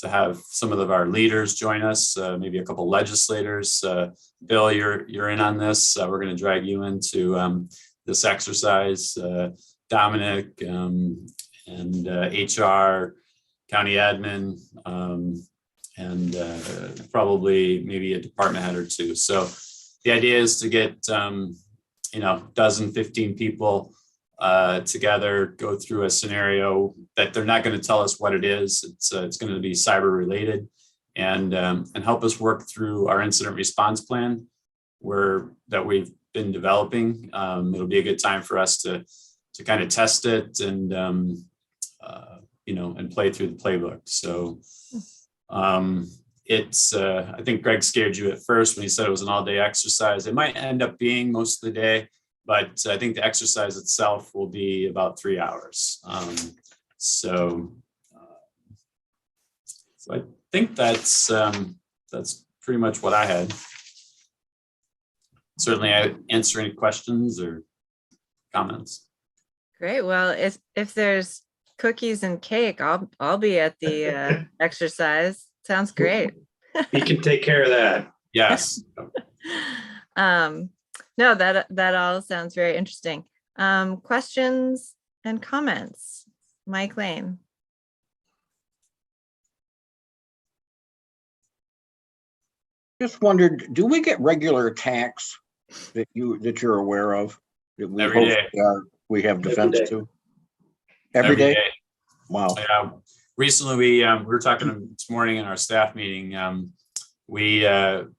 to have some of our leaders join us, maybe a couple legislators. Bill, you're in on this. We're going to drag you into this exercise. Dominic and HR, county admin, and probably maybe a department head or two. So the idea is to get dozen, 15 people together, go through a scenario that they're not going to tell us what it is. It's going to be cyber related, and help us work through our incident response plan that we've been developing. It'll be a good time for us to kind of test it and and play through the playbook. So I think Greg scared you at first when he said it was an all-day exercise. It might end up being most of the day, but I think the exercise itself will be about 3 hours. So I think that's pretty much what I had. Certainly, I answer any questions or comments. Great. Well, if there's cookies and cake, I'll be at the exercise. Sounds great. You can take care of that. Yes. No, that all sounds very interesting. Questions and comments? Mike Lane. Just wondered, do we get regular attacks that you're aware of? That we Every day. We have defense Every day. to? Every day? Wow. Recently, we were talking this morning in our staff meeting. We had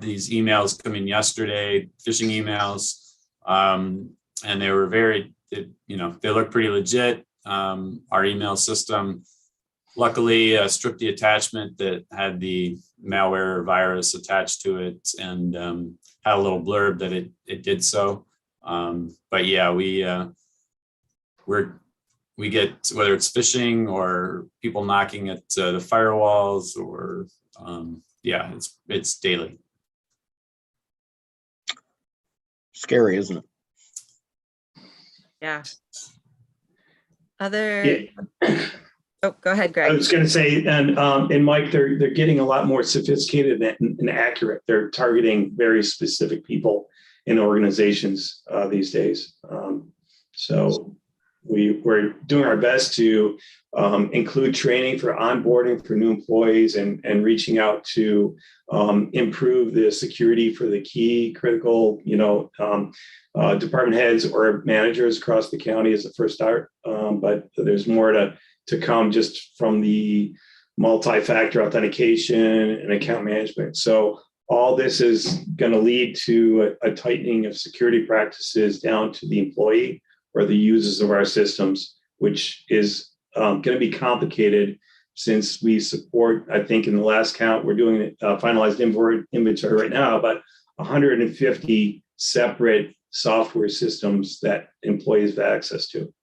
these emails come in yesterday, phishing emails, and they were they look pretty legit. Our email system, luckily, stripped the attachment that had the malware or virus attached to it, and had a little blurb that it did so. But yeah, we get, whether it's phishing or people knocking at the firewalls, or yeah, it's daily. Scary, isn't it? Yeah. Other, Yeah. oh, go ahead, I Greg. was going to say, and Mike, they're getting a lot more sophisticated and accurate. They're targeting very specific people in organizations these days. So we're doing our best to include training for onboarding for new employees and reaching out to improve the security for the key critical, department heads or managers across the county as the first start. But there's more to come just from the multi-factor authentication and account management. So all this is going to lead to a tightening of security practices down to the employee or the users of our systems, which is going to be complicated since we support, I think in the last count, we're doing finalized inventory right now, about 150 separate software systems that employees have access to.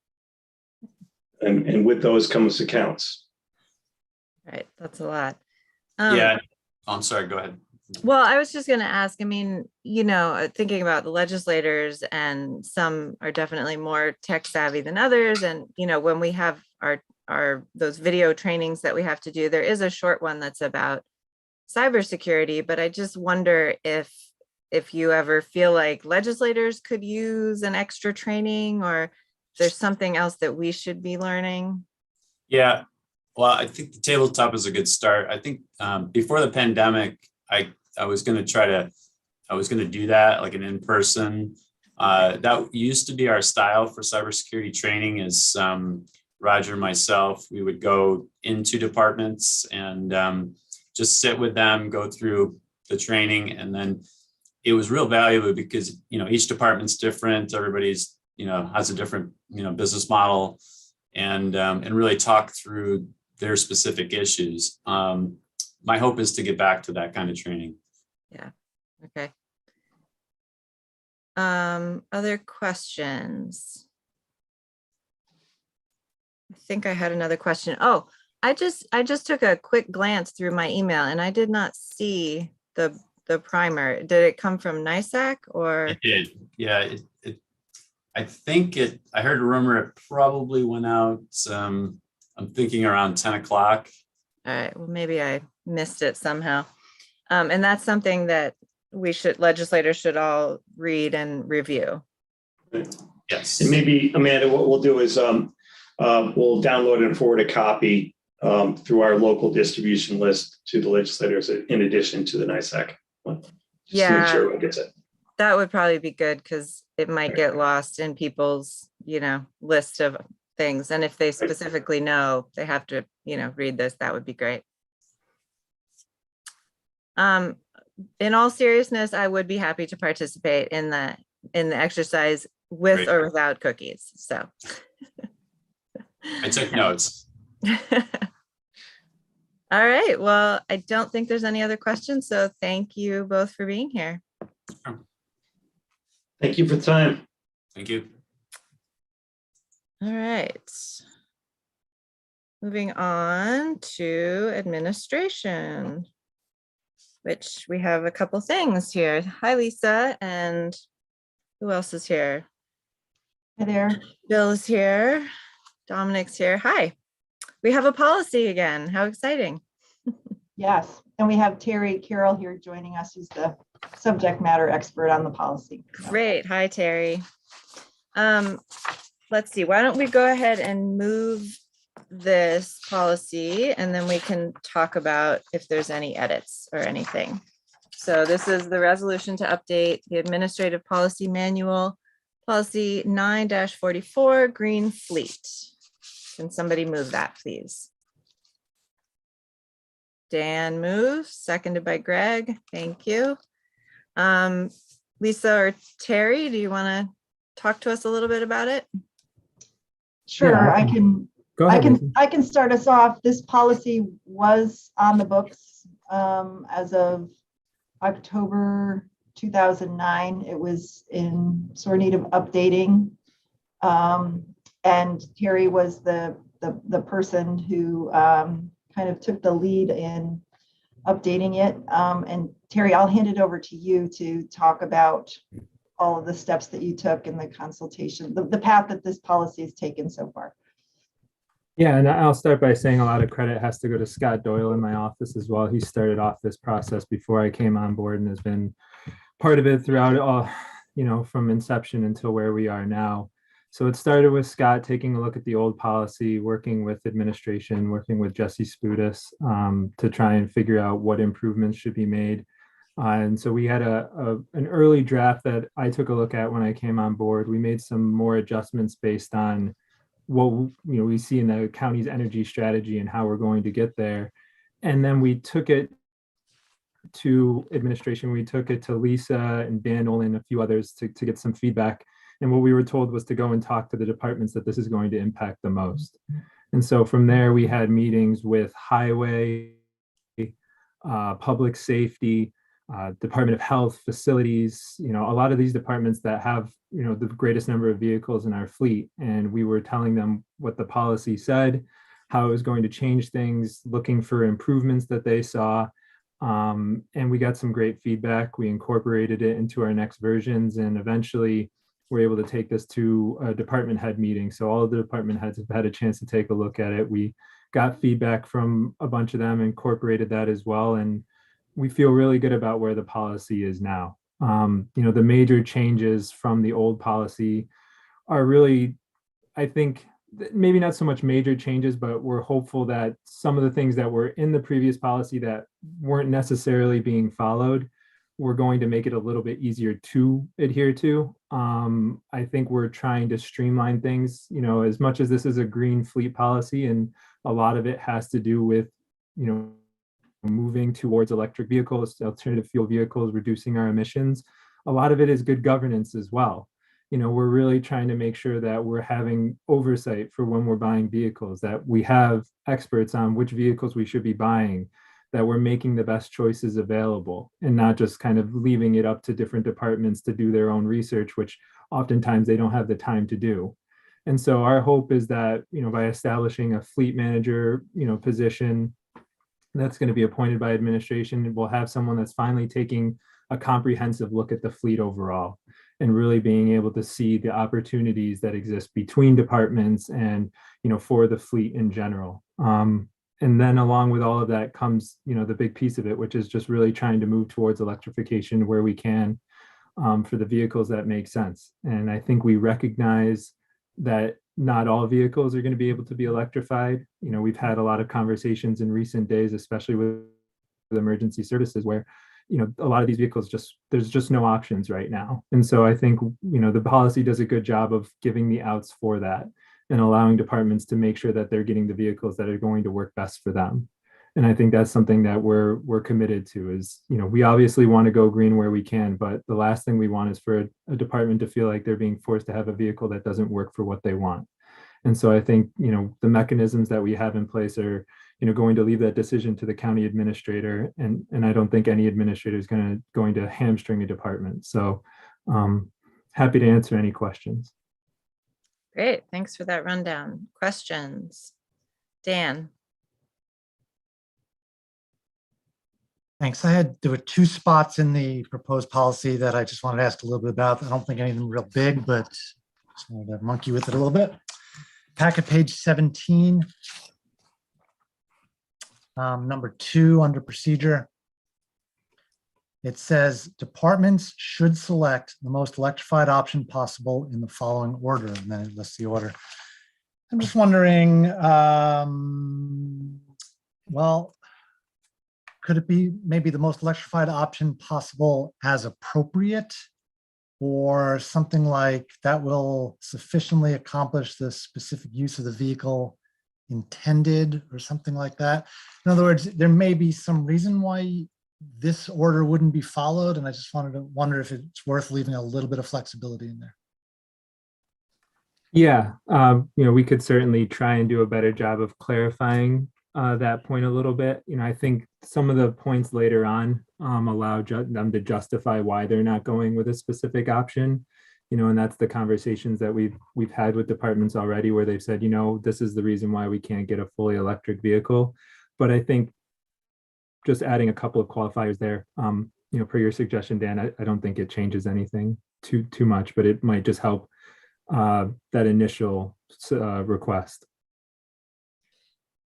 And with those comes accounts. Right, that's a lot. Yeah, I'm sorry, go ahead. Well, I was just going to ask, I mean, thinking about the legislators, and some are definitely more tech savvy than others. And, when we have those video trainings that we have to do, there is a short one that's about cybersecurity, but I just wonder if you ever feel like legislators could use an extra training, or there's something else that we should be learning. Yeah, well, I think the tabletop is a good start. I think before the pandemic, I was going to do that like an in-person. That used to be our style for cybersecurity training. Is Roger and myself, we would go into departments and just sit with them, go through the training, and then it was real valuable because each department's different. Everybody's has a different business model, and really talk through their specific issues. My hope is to get back to that kind of training. Yeah. Okay. Other questions? I think I had another question. Oh, I just took a quick glance through my email and I did not see the primer. Did it come from NISAC or? It did. Yeah. I think I heard a rumor it probably went out. I'm thinking around 10 o'clock. All right. Well, maybe I missed it somehow. And that's something that legislators should all read and review. Yes. And maybe, Amanda, what we'll do is we'll download and forward a copy through our local distribution list to the legislators in addition to the NISAC one. Just to make sure everyone gets it. That would probably be good because it might get lost in people's, list of things. And if they specifically know they have to, read this, that would be great. In all seriousness, I would be happy to participate in the exercise with Great. or without cookies. So I took notes. All right. Well, I don't think there's any other questions. So thank you both for being here. Thank you for the time. Thank you. All right. Moving on to administration, which we have a couple things here. Hi, Lisa. And who else is here? Hi there. Bill is here. Dominic's here. Hi. We have a policy again. How exciting. Yes, and we have Terry Carroll here joining us, who's the subject matter expert on the policy. Great. Hi, Terry. Let's see. Why don't we go ahead and move this policy and then we can talk about if there's any edits or anything. So this is the resolution to update the administrative policy manual, policy 9-44, Green Fleet. Can somebody move that, please? Dan moves, seconded by Greg. Thank you. Lisa or Terry, do you want to talk to us a little bit about it? Sure, Yeah, I can. Go ahead. Lisa. I can start us off. This policy was on the books as of October 2009. It was in sort of need of updating, and Terry was the person who kind of took the lead in updating it. And Terry, I'll hand it over to you to talk about all of the steps that you took in the consultation, the path that this policy has taken so far. Yeah, and I'll start by saying a lot of credit has to go to Scott Doyle in my office as well. He started off this process before I came on board and has been part of it throughout it all, from inception until where we are now. So it started with Scott taking a look at the old policy, working with administration, working with Jesse Spudis to try and figure out what improvements should be made. And so we had an early draft that I took a look at when I came on board. We made some more adjustments based on what we see in the county's energy strategy and how we're going to get there. And then we took it to administration. We took it to Lisa and Dan Nolan, a few others to get some feedback. And what we were told was to go and talk to the departments that this is going to impact the most. And so from there, we had meetings with highway, public safety, Department of Health, facilities, a lot of these departments that have, the greatest number of vehicles in our fleet. And we were telling them what the policy said, how it was going to change things, looking for improvements that they saw. And we got some great feedback. We incorporated it into our next versions, and eventually we're able to take this to a department head meeting. So all of the department heads have had a chance to take a look at it. We got feedback from a bunch of them, incorporated that as well. And we feel really good about where the policy is now. The major changes from the old policy are really, I think, maybe not so much major changes, but we're hopeful that some of the things that were in the previous policy that weren't necessarily being followed, we're going to make it a little bit easier to adhere to. I think we're trying to streamline things, as much as this is a green fleet policy, and a lot of it has to do with, moving towards electric vehicles, alternative fuel vehicles, reducing our emissions. A lot of it is good governance as well. We're really trying to make sure that we're having oversight for when we're buying vehicles, that we have experts on which vehicles we should be buying, that we're making the best choices available and not just kind of leaving it up to different departments to do their own research, which oftentimes they don't have the time to do. And so our hope is that, by establishing a fleet manager, position that's going to be appointed by administration, we'll have someone that's finally taking a comprehensive look at the fleet overall and really being able to see the opportunities that exist between departments and, for the fleet in general. And then along with all of that comes, the big piece of it, which is just really trying to move towards electrification where we can for the vehicles that make sense. And I think we recognize that not all vehicles are going to be able to be electrified. We've had a lot of conversations in recent days, especially with emergency services, where, a lot of these vehicles there's just no options right now. And so I think, the policy does a good job of giving the outs for that and allowing departments to make sure that they're getting the vehicles that are going to work best for them. And I think that's something that we're committed to is, we obviously want to go green where we can, but the last thing we want is for a department to feel like they're being forced to have a vehicle that doesn't work for what they want. And so I think, the mechanisms that we have in place are, going to leave that decision to the county administrator. And I don't think any administrator is going to hamstring a department. So happy to answer any questions. Great. Thanks for that rundown. Questions? Dan? Thanks. There were two spots in the proposed policy that I just wanted to ask a little bit about. I don't think any of them real big, but just wanted to monkey with it a little bit. Packet page 17, number 2 under procedure. It says departments should select the most electrified option possible in the following order, and then it lists the order. I'm just wondering, well, could it be maybe the most electrified option possible as appropriate, or something like that will sufficiently accomplish the specific use of the vehicle intended, or something like that? In other words, there may be some reason why this order wouldn't be followed, and I just wanted to wonder if it's worth leaving a little bit of flexibility in there. Yeah, we could certainly try and do a better job of clarifying that point a little bit. I think some of the points later on allow them to justify why they're not going with a specific option. And that's the conversations that we've had with departments already, where they've said, this is the reason why we can't get a fully electric vehicle. But I think just adding a couple of qualifiers there. Per your suggestion, Dan, I don't think it changes anything too much, but it might just help that initial request.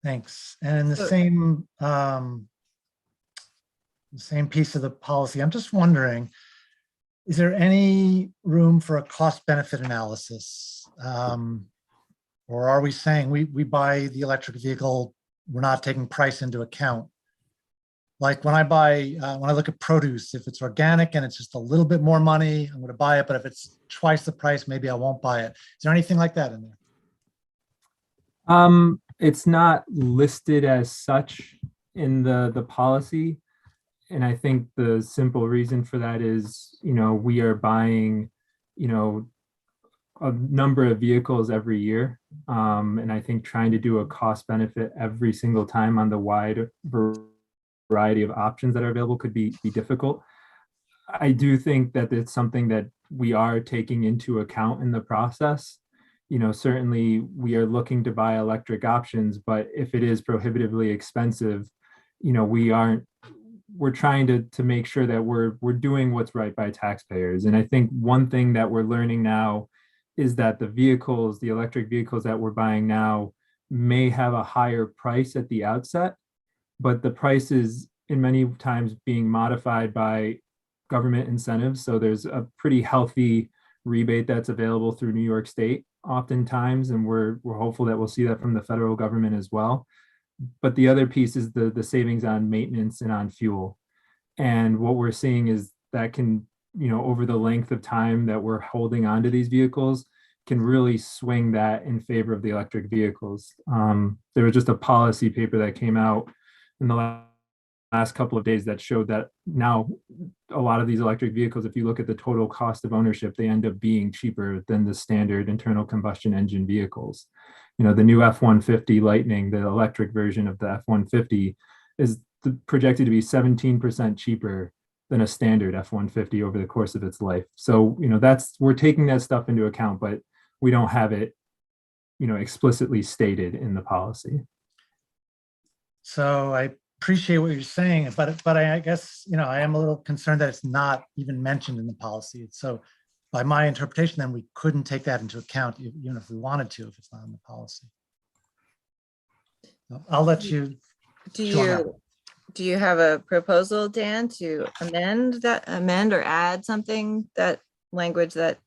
Thanks. And in the So- same piece of the policy, I'm just wondering, is there any room for a cost benefit analysis? Or are we saying we buy the electric vehicle, we're not taking price into account? Like when I look at produce, if it's organic and it's just a little bit more money, I'm going to buy it. But if it's twice the price, maybe I won't buy it. Is there anything like that in there? It's not listed as such in the policy. And I think the simple reason for that is, we are buying, a number of vehicles every year. And I think trying to do a cost benefit every single time on the wide variety of options that are available could be difficult. I do think that it's something that we are taking into account in the process. Certainly we are looking to buy electric options, but if it is prohibitively expensive, we're trying to make sure that we're doing what's right by taxpayers. And I think one thing that we're learning now is that the electric vehicles that we're buying now may have a higher price at the outset, but the price is in many times being modified by government incentives. So there's a pretty healthy rebate that's available through New York State oftentimes, and we're hopeful that we'll see that from the federal government as well. But the other piece is the savings on maintenance and on fuel. And what we're seeing is that can, over the length of time that we're holding on to these vehicles, can really swing that in favor of the electric vehicles. There was just a policy paper that came out in the last couple of days that showed that now a lot of these electric vehicles, if you look at the total cost of ownership, they end up being cheaper than the standard internal combustion engine vehicles. The new F-150 Lightning, the electric version of the F-150, is projected to be 17% cheaper than a standard F-150 over the course of its life. So, we're taking that stuff into account, but we don't have it, explicitly stated in the policy. So I appreciate what you're saying, but I guess, I am a little concerned that it's not even mentioned in the policy. So by my interpretation, then we couldn't take that into account, even if we wanted to, if it's not in the policy. I'll let you. Do you have a proposal, Dan, to amend or add something, that language that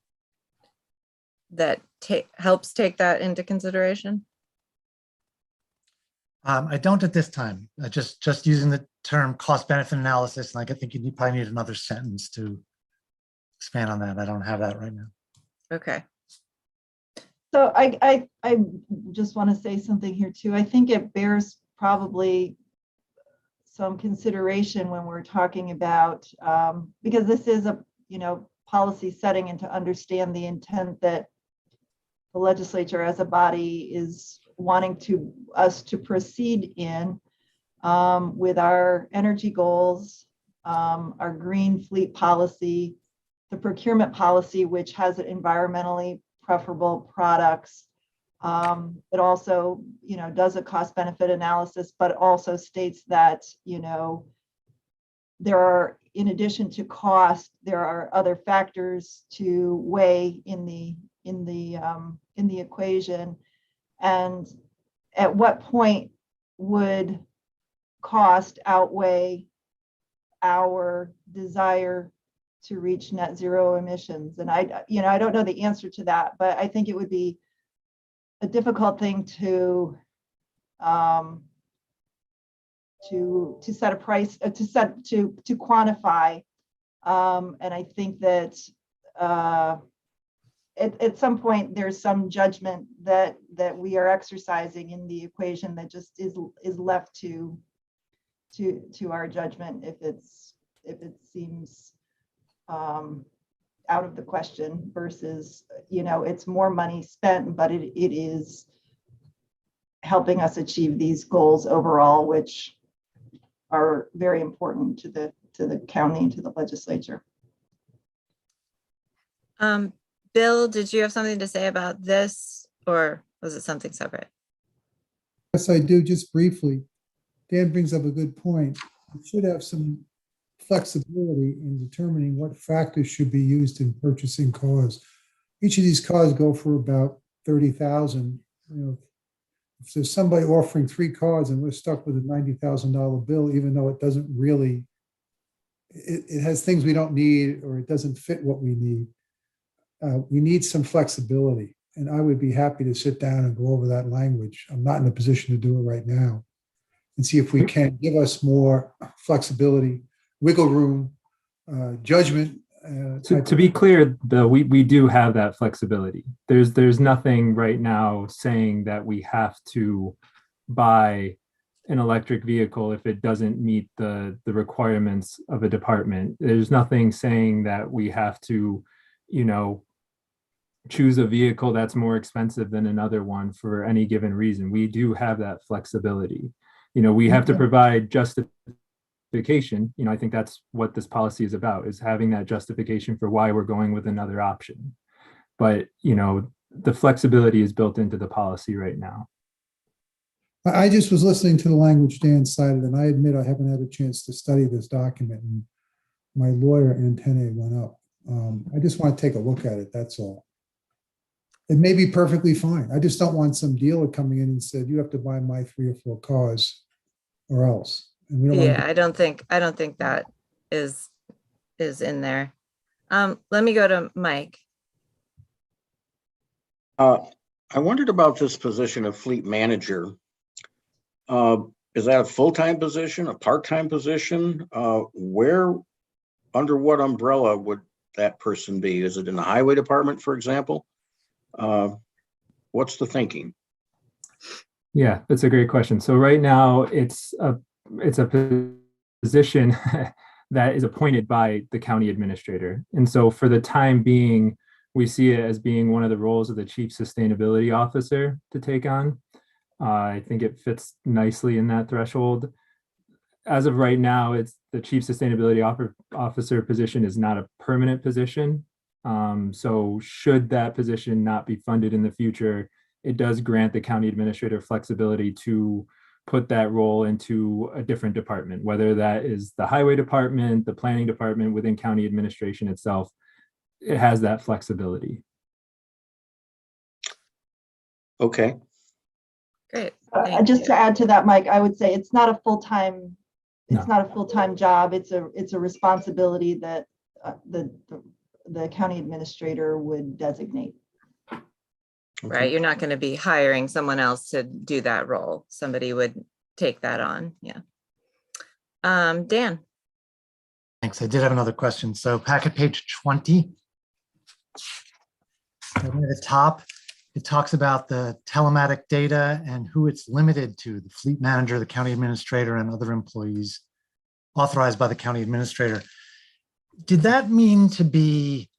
helps take that into consideration? I don't at this time. Just using the term cost benefit analysis, and I think you probably need another sentence to expand on that. I don't have that right now. Okay. So I just want to say something here too. I think it bears probably some consideration when we're talking about, because this is a, policy setting, and to understand the intent that the legislature as a body is wanting us to proceed in, with our energy goals, our green fleet policy, the procurement policy, which has environmentally preferable products. It also, does a cost benefit analysis, but also states that, there are, in addition to cost, there are other factors to weigh in the equation. And at what point would cost outweigh our desire to reach net zero emissions? And I don't know the answer to that, but I think it would be a difficult thing to set a price, to quantify. And I think that at some point there's some judgment that we are exercising in the equation that just is left to our judgment if it seems out of the question versus, it's more money spent, but it is helping us achieve these goals overall, which are very important to the county and to the legislature. Bill, did you have something to say about this, or was it something separate? Yes, I do, just briefly. Dan brings up a good point. we should have some flexibility in determining what factors should be used in purchasing cars. Each of these cars go for about 30,000. You know, if there's somebody offering 3 cars and we're stuck with a $90,000 bill, even though it doesn't really, it has things we don't need, or it doesn't fit what we need. We need some flexibility, and I would be happy to sit down and go over that language. I'm not in a position to do it right now, and see if we can give us more flexibility, wiggle room, judgment. To be clear, though, we do have that flexibility. There's nothing right now saying that we have to buy an electric vehicle if it doesn't meet the requirements of a department. There's nothing saying that we have to, choose a vehicle that's more expensive than another one for any given reason. We do have that flexibility. We have to provide justification. I think that's what this policy is about, is having that justification for why we're going with another option. But, the flexibility is built into the policy right now. I just was listening to the language Dan cited, and I admit I haven't had a chance to study this document, and my lawyer antennae went up. I just want to take a look at it, that's all. It may be perfectly fine. I just don't want some dealer coming in and said, you have to buy my 3 or 4 cars or else. And we don't want Yeah, I don't think that is in there. Let me go to Mike. I wondered about this position of fleet manager. Is that a full-time position, a part-time position? Under what umbrella would that person be? Is it in the highway department, for example? What's the thinking? Yeah, that's a great question. So right now it's a position that is appointed by the county administrator. And so for the time being, we see it as being one of the roles of the chief sustainability officer to take on. I think it fits nicely in that threshold. As of right now, it's the chief sustainability officer position is not a permanent position. So should that position not be funded in the future, it does grant the county administrator flexibility to put that role into a different department, whether that is the highway department, the planning department within county administration itself. It has that flexibility. Okay. Great. Just to add to that, Mike, I would say it's not a full-time, No. it's not a full-time job. It's a responsibility that the county administrator would designate. Right, you're not going to be hiring someone else to do that role. Somebody would take that on. Yeah. Dan. Thanks. I did have another question. So packet page 20. At the top, it talks about the telematic data and who it's limited to: the fleet manager, the county administrator, and other employees authorized by the county administrator. Did that mean to be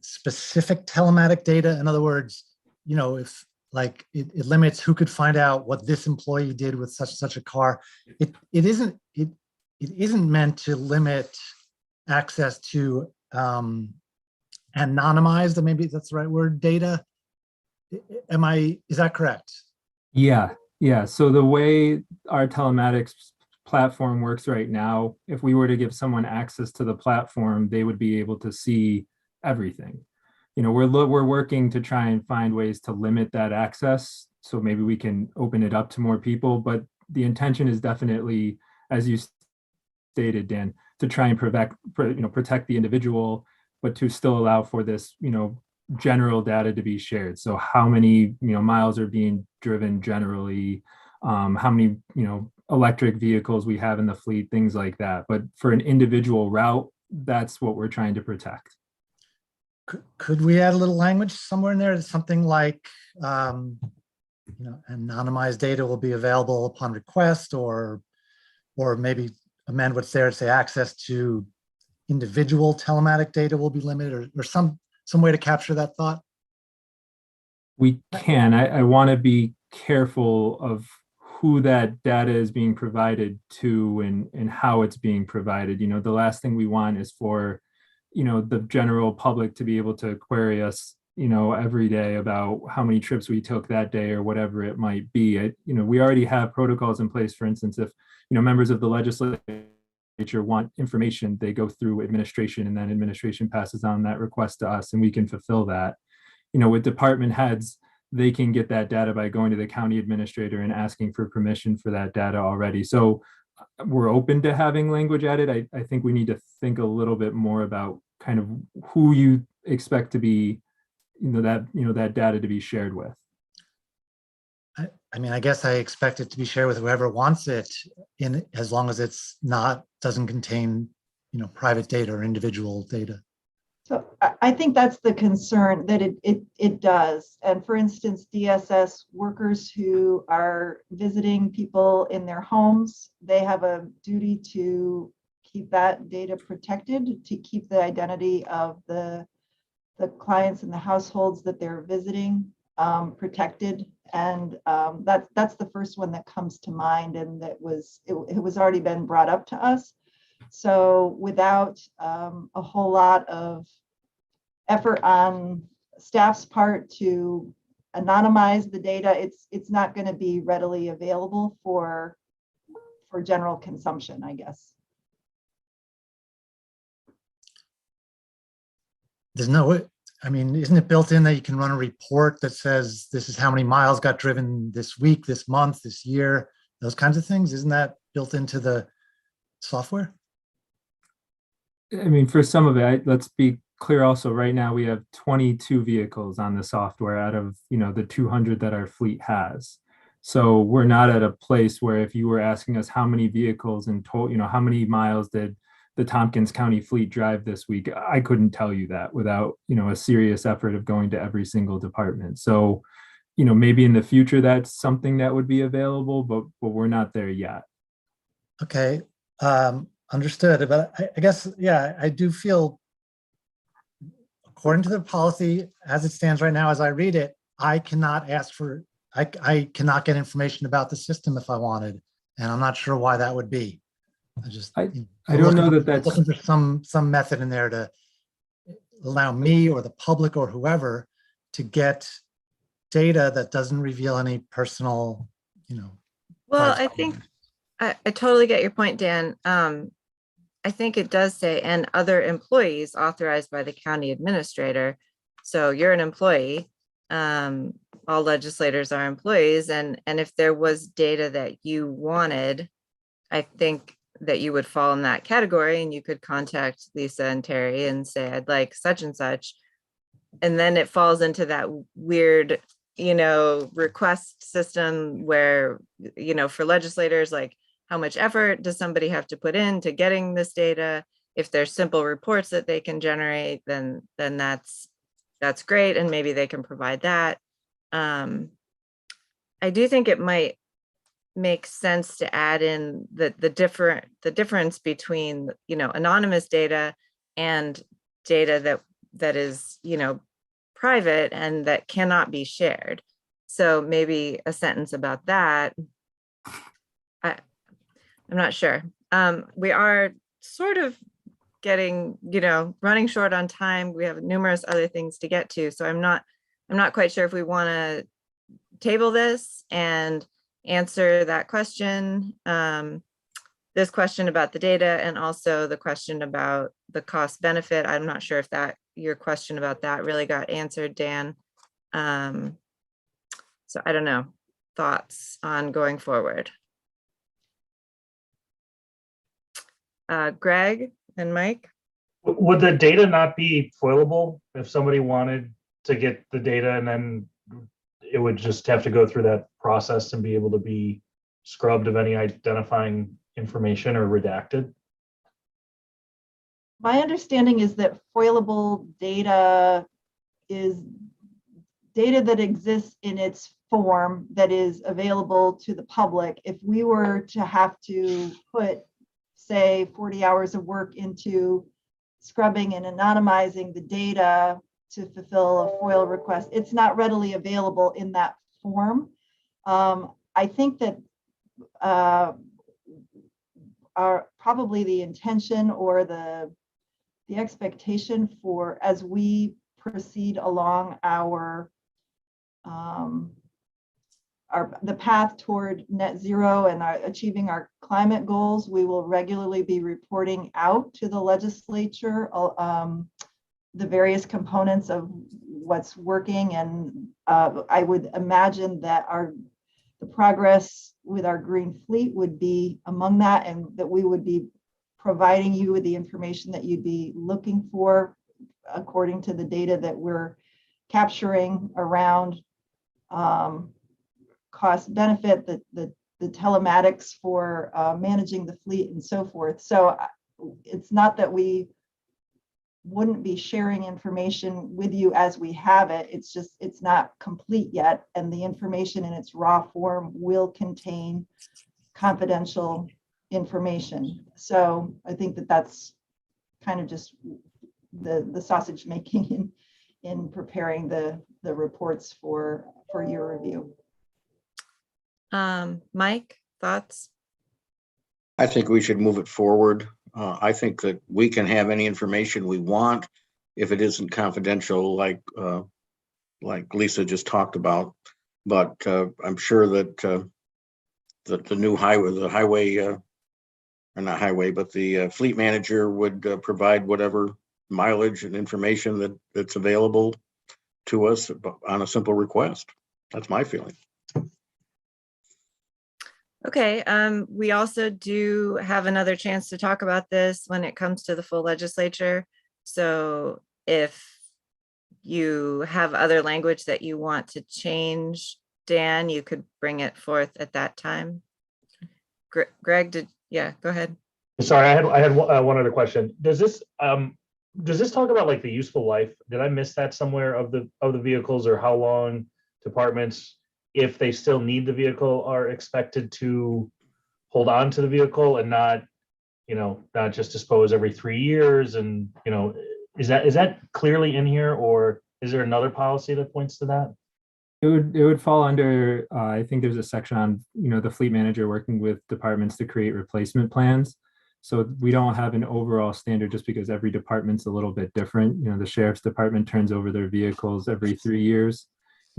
specific telematic data? In other words, if like it limits who could find out what this employee did with such a car, it isn't meant to limit access to anonymized, maybe that's the right word, data. Is that correct? Yeah. So the way our telematics platform works right now, if we were to give someone access to the platform, they would be able to see everything. We're working to try and find ways to limit that access. So maybe we can open it up to more people, but the intention is definitely, as you stated, Dan, to try and protect the individual, but to still allow for this, general data to be shared. So how many, miles are being driven generally, how many, electric vehicles we have in the fleet, things like that. But for an individual route, that's what we're trying to protect. Could we add a little language somewhere in there? Something like, anonymized data will be available upon request, or maybe amend what's there to say access to individual telematic data will be limited, or some way to capture that thought? We can. I want to be careful of who that data is being provided to and how it's being provided. The last thing we want is for, the general public to be able to query us, every day about how many trips we took that day or whatever it might be. We already have protocols in place. For instance, if, members of the legislature want information, they go through administration, and then administration passes on that request to us, and we can fulfill that. With department heads, they can get that data by going to the county administrator and asking for permission for that data already. So we're open to having language added. I think we need to think a little bit more about kind of who you expect to be, that data to be shared with. I mean, I guess I expect it to be shared with whoever wants it, as long as it's doesn't contain, private data or individual data. So I think that's the concern, that it does. And for instance, DSS workers who are visiting people in their homes, they have a duty to keep that data protected, to keep the identity of the clients and the households that they're visiting protected. And that's the first one that comes to mind, and it was already been brought up to us. So without a whole lot of effort on staff's part to anonymize the data, it's not going to be readily available for general consumption, I guess. There's no, I mean, isn't it built in that you can run a report that says this is how many miles got driven this week, this month, this year, those kinds of things? Isn't that built into the software? I mean, for some of it, let's be clear also, right now we have 22 vehicles on the software out of, the 200 that our fleet has. So we're not at a place where if you were asking us how many vehicles in total, how many miles did the Tompkins County fleet drive this week, I couldn't tell you that without, a serious effort of going to every single department. So, maybe in the future that's something that would be available, but we're not there yet. Okay, understood. But I guess, yeah, I do feel, according to the policy as it stands right now, as I read it, I cannot I cannot get information about the system if I wanted, and I'm not sure why that would be. I don't know that that's looking for some method in there to allow me or the public or whoever to get data that doesn't reveal any personal, Well, private I think I totally get your point, Dan. I think it does say, and other employees authorized by the county administrator. So you're an employee. All legislators are employees. And if there was data that you wanted, I think that you would fall in that category, and you could contact Lisa and Terry and say, I'd like such and such. And then it falls into that weird, request system where, for legislators, like, how much effort does somebody have to put into getting this data? If there's simple reports that they can generate, then that's great. And maybe they can provide that. I do think it might make sense to add in the difference between, anonymous data and data that is, private and that cannot be shared. So maybe a sentence about that. I'm not sure. We are sort of getting, running short on time. We have numerous other things to get to. So I'm not quite sure if we want to table this and answer that question, this question about the data, and also the question about the cost benefit. I'm not sure if your question about that really got answered, Dan. So I don't know, thoughts on going forward. Greg and Mike? Would the data not be foilable if somebody wanted to get the data, and then it would just have to go through that process and be able to be scrubbed of any identifying information or redacted? My understanding is that foilable data is data that exists in its form that is available to the public. If we were to have to put, say, 40 hours of work into scrubbing and anonymizing the data to fulfill a FOIL request, it's not readily available in that form. I think that probably the intention or the expectation for, as we proceed along our the path toward net zero and achieving our climate goals, we will regularly be reporting out to the legislature the various components of what's working. And I would imagine that the progress with our green fleet would be among that, and that we would be providing you with the information that you'd be looking for according to the data that we're capturing around cost benefit, the telematics for managing the fleet and so forth. So it's not that we wouldn't be sharing information with you as we have it. It's just, it's not complete yet. And the information in its raw form will contain confidential information. So I think that that's kind of just the sausage making in preparing the reports for your review. Mike, thoughts? I think we should move it forward. I think that we can have any information we want if it isn't confidential, like Lisa just talked about. But I'm sure that the new highway, or not highway, but the fleet manager would provide whatever mileage and information that's available to us on a simple request. That's my feeling. Okay, we also do have another chance to talk about this when it comes to the full legislature. So if you have other language that you want to change, Dan, you could bring it forth at that time. Greg, go ahead. Sorry, I had one other question. Does this talk about like the useful life? Did I miss that somewhere of the vehicles, or how long departments, if they still need the vehicle, are expected to hold on to the vehicle and not just dispose every 3 years? And, is that clearly in here, or is there another policy that points to that? It would fall under, I think there's a section on, the fleet manager working with departments to create replacement plans. So we don't have an overall standard just because every department's a little bit different. The sheriff's department turns over their vehicles every 3 years.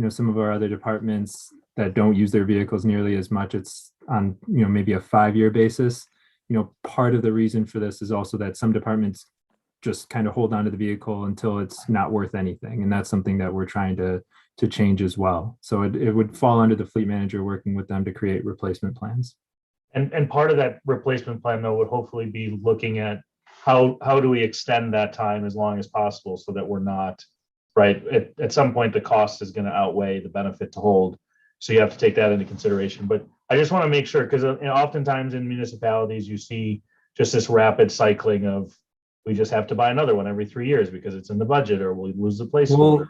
Some of our other departments that don't use their vehicles nearly as much, it's on, maybe a 5-year basis. Part of the reason for this is also that some departments just kind of hold on to the vehicle until it's not worth anything. And that's something that we're trying to change as well. So it would fall under the fleet manager working with them to create replacement plans. And part of that replacement plan, though, would hopefully be looking at how do we extend that time as long as possible, so that we're not, right, at some point the cost is going to outweigh the benefit to hold. So you have to take that into consideration. But I just want to make sure, because oftentimes in municipalities you see just this rapid cycling of, we just have to buy another one every 3 years because it's in the budget, or we lose the placeholder.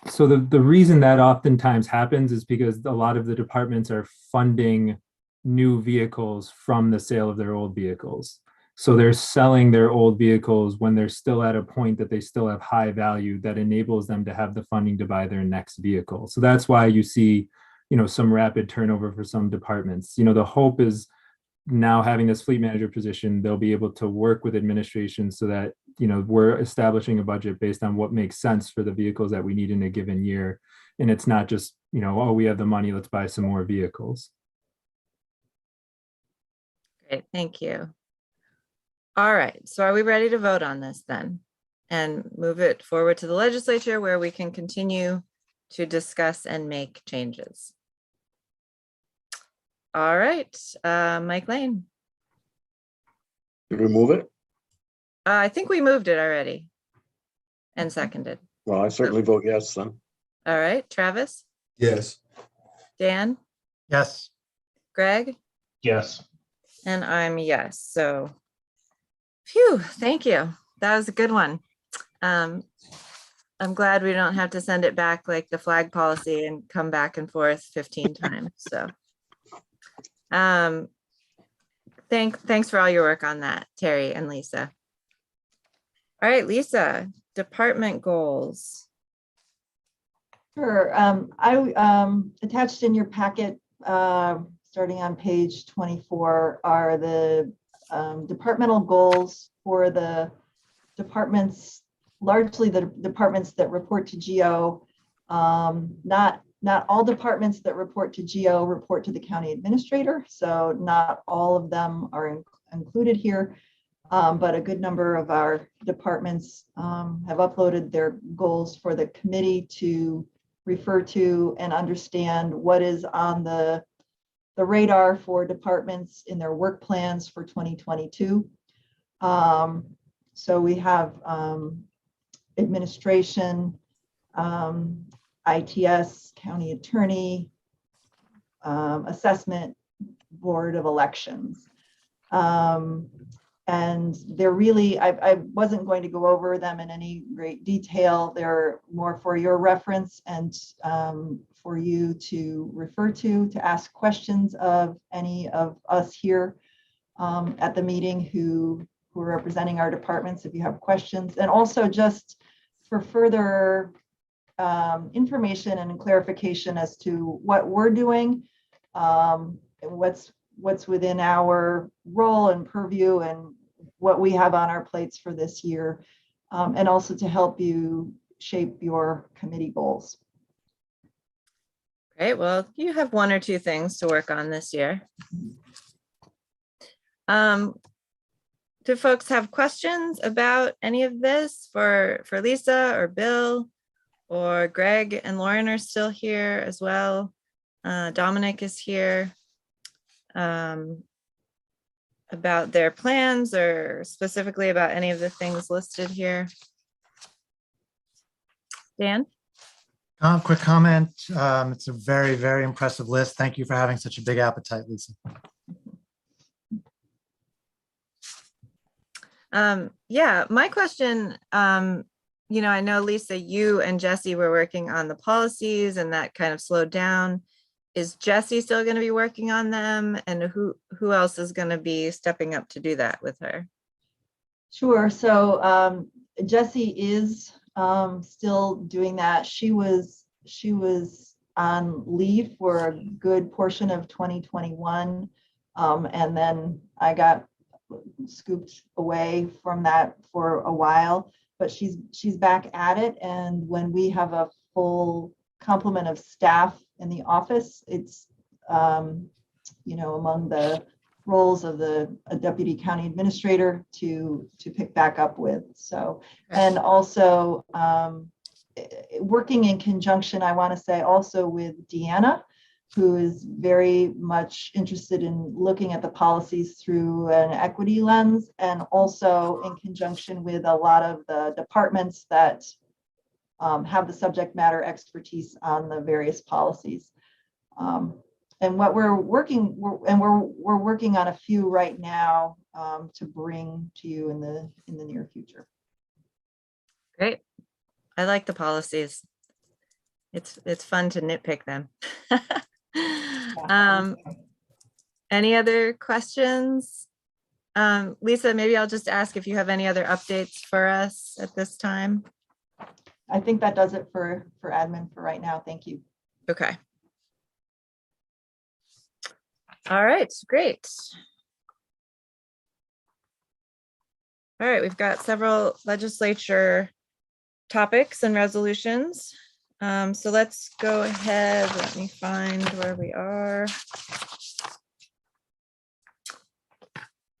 So the reason that oftentimes happens is because a lot of the departments are funding new vehicles from the sale of their old vehicles. So they're selling their old vehicles when they're still at a point that they still have high value that enables them to have the funding to buy their next vehicle. So that's why you see, some rapid turnover for some departments. The hope is now having this fleet manager position, they'll be able to work with administration so that, we're establishing a budget based on what makes sense for the vehicles that we need in a given year. And it's not just, oh, we have the money, let's buy some more vehicles. Great, thank you. All right, so are we ready to vote on this then? And move it forward to the legislature where we can continue to discuss and make changes. All right, Mike Lane. Did we move it? I think we moved it already and seconded. Well, I certainly vote yes then. All right, Travis, Yes. Dan, Yes. Greg, Yes. and I'm yes. So, phew, thank you. That was a good one. I'm glad we don't have to send it back like the flag policy and come back and forth 15 times. So, thanks for all your work on that, Terry and Lisa. All right, Lisa, department goals. Sure. I attached in your packet, starting on page 24, are the departmental goals for the departments, largely the departments that report to GO, not not all departments that report to GO report to the county administrator, so not all of them are included here. But a good number of our departments have uploaded their goals for the committee to refer to and understand what is on the radar for departments in their work plans for 2022. So we have administration, ITS, county attorney, assessment, board of elections. And they're really, I wasn't going to go over them in any great detail. They're more for your reference and for you to refer to ask questions of any of us here at the meeting who are representing our departments if you have questions. And also just for further information and clarification as to what we're doing, what's within our role and purview and what we have on our plates for this year, and also to help you shape your committee goals. Great. Well, you have one or two things to work on this year. Do folks have questions about any of this for Lisa or Bill, or Greg and Lauren are still here as well? Dominic is here. About their plans or specifically about any of the things listed here? Dan? Quick comment. It's a very, very impressive list. Thank you for having such a big appetite, Lisa. Yeah, my question, you know, I know Lisa, you and Jesse were working on the policies and that kind of slowed down. Is Jesse still going to be working on them? And who else is going to be stepping up to do that with her? Sure. So Jesse is still doing that. She was on leave for a good portion of 2021. And then I got scooped away from that for a while, but she's back at it. And when we have a full complement of staff in the office, it's you know, among the roles of a deputy county administrator to pick back up with. So, and also working in conjunction, I want to say also with Deanna, who is very much interested in looking at the policies through an equity lens, and also in conjunction with a lot of the departments that have the subject matter expertise on the various policies. And what we're working on a few right now to bring to you in the near future. Great. I like the policies. It's fun to nitpick them. Any other questions? Lisa, maybe I'll just ask if you have any other updates for us at this time. I think that does it for admin for right now. Thank you. Okay. All right, great. All right, we've got several legislature topics and resolutions. So let's go ahead. Let me find where we are.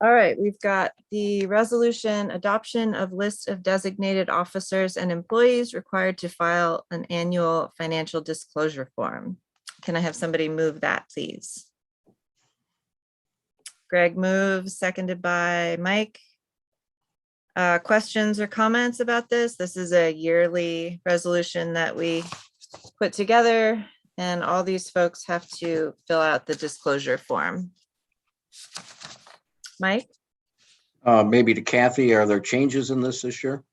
All right, we've got the resolution adoption of list of designated officers and employees required to file an annual financial disclosure form. Can I have somebody move that, please? Greg moves, seconded by Mike. Questions or comments about this? This is a yearly resolution that we put together, and all these folks have to fill out the disclosure form. Mike? Maybe to Kathy, are there changes in this year?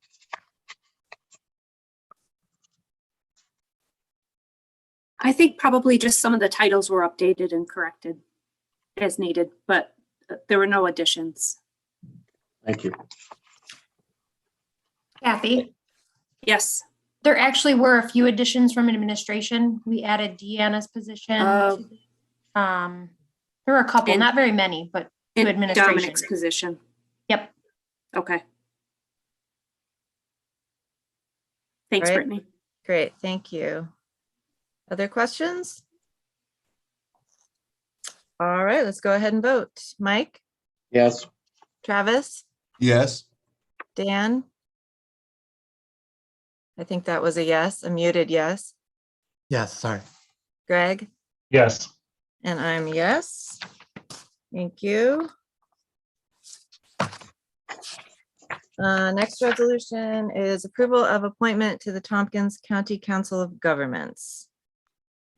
I think probably just some of the titles were updated and corrected as needed, but there were no additions. Thank you. Kathy, Yes. there actually were a few additions from administration. We added Deanna's position. There were a couple, And- not very many, but to And administration. Dominic's position. Yep. Okay. Thanks, Right. Brittany. Great, thank you. Other questions? All right, let's go ahead and vote. Mike, Yes. Travis, Yes. Dan? I think that was a yes, a muted yes. Yes, sorry. Greg? Yes. And I'm yes. Thank you. Next resolution is approval of appointment to the Tompkins County Council of Governments.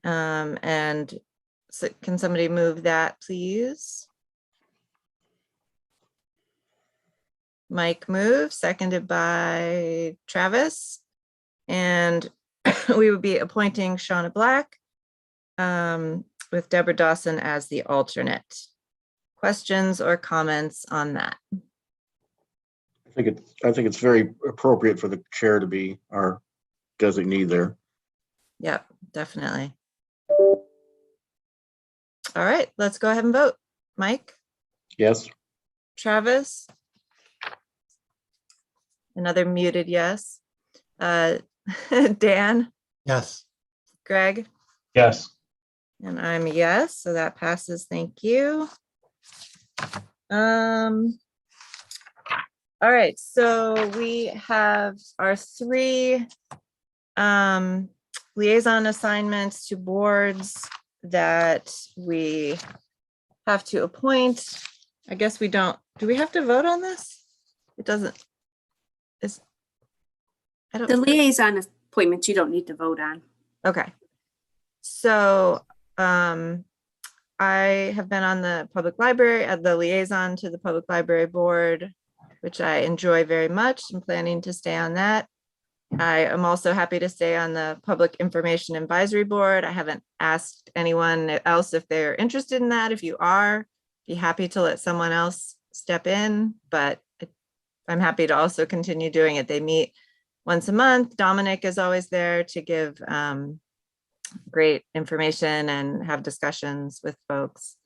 And so can somebody move that, please? Mike moves, seconded by Travis. And we would be appointing Shauna Black with Deborah Dawson as the alternate. Questions or comments on that? I think it's very appropriate for the chair to be our designee there. Yep, definitely. All right, let's go ahead and vote. Mike, Yes. Travis? Another muted yes. Dan, Yes. Greg, Yes. and I'm a yes, so that passes. Thank you. All right, so we have our three liaison assignments to boards that we have to appoint. I guess we don't, do we have to vote on this? It doesn't. I don't. The liaison appointments you don't need to vote on. Okay. So I have been on the public library, the liaison to the public library board, which I enjoy very much. I'm planning to stay on that. I am also happy to stay on the Public Information Advisory Board. I haven't asked anyone else if they're interested in that. If you are, be happy to let someone else step in, but I'm happy to also continue doing it. They meet once a month. Dominic is always there to give great information and have discussions with folks.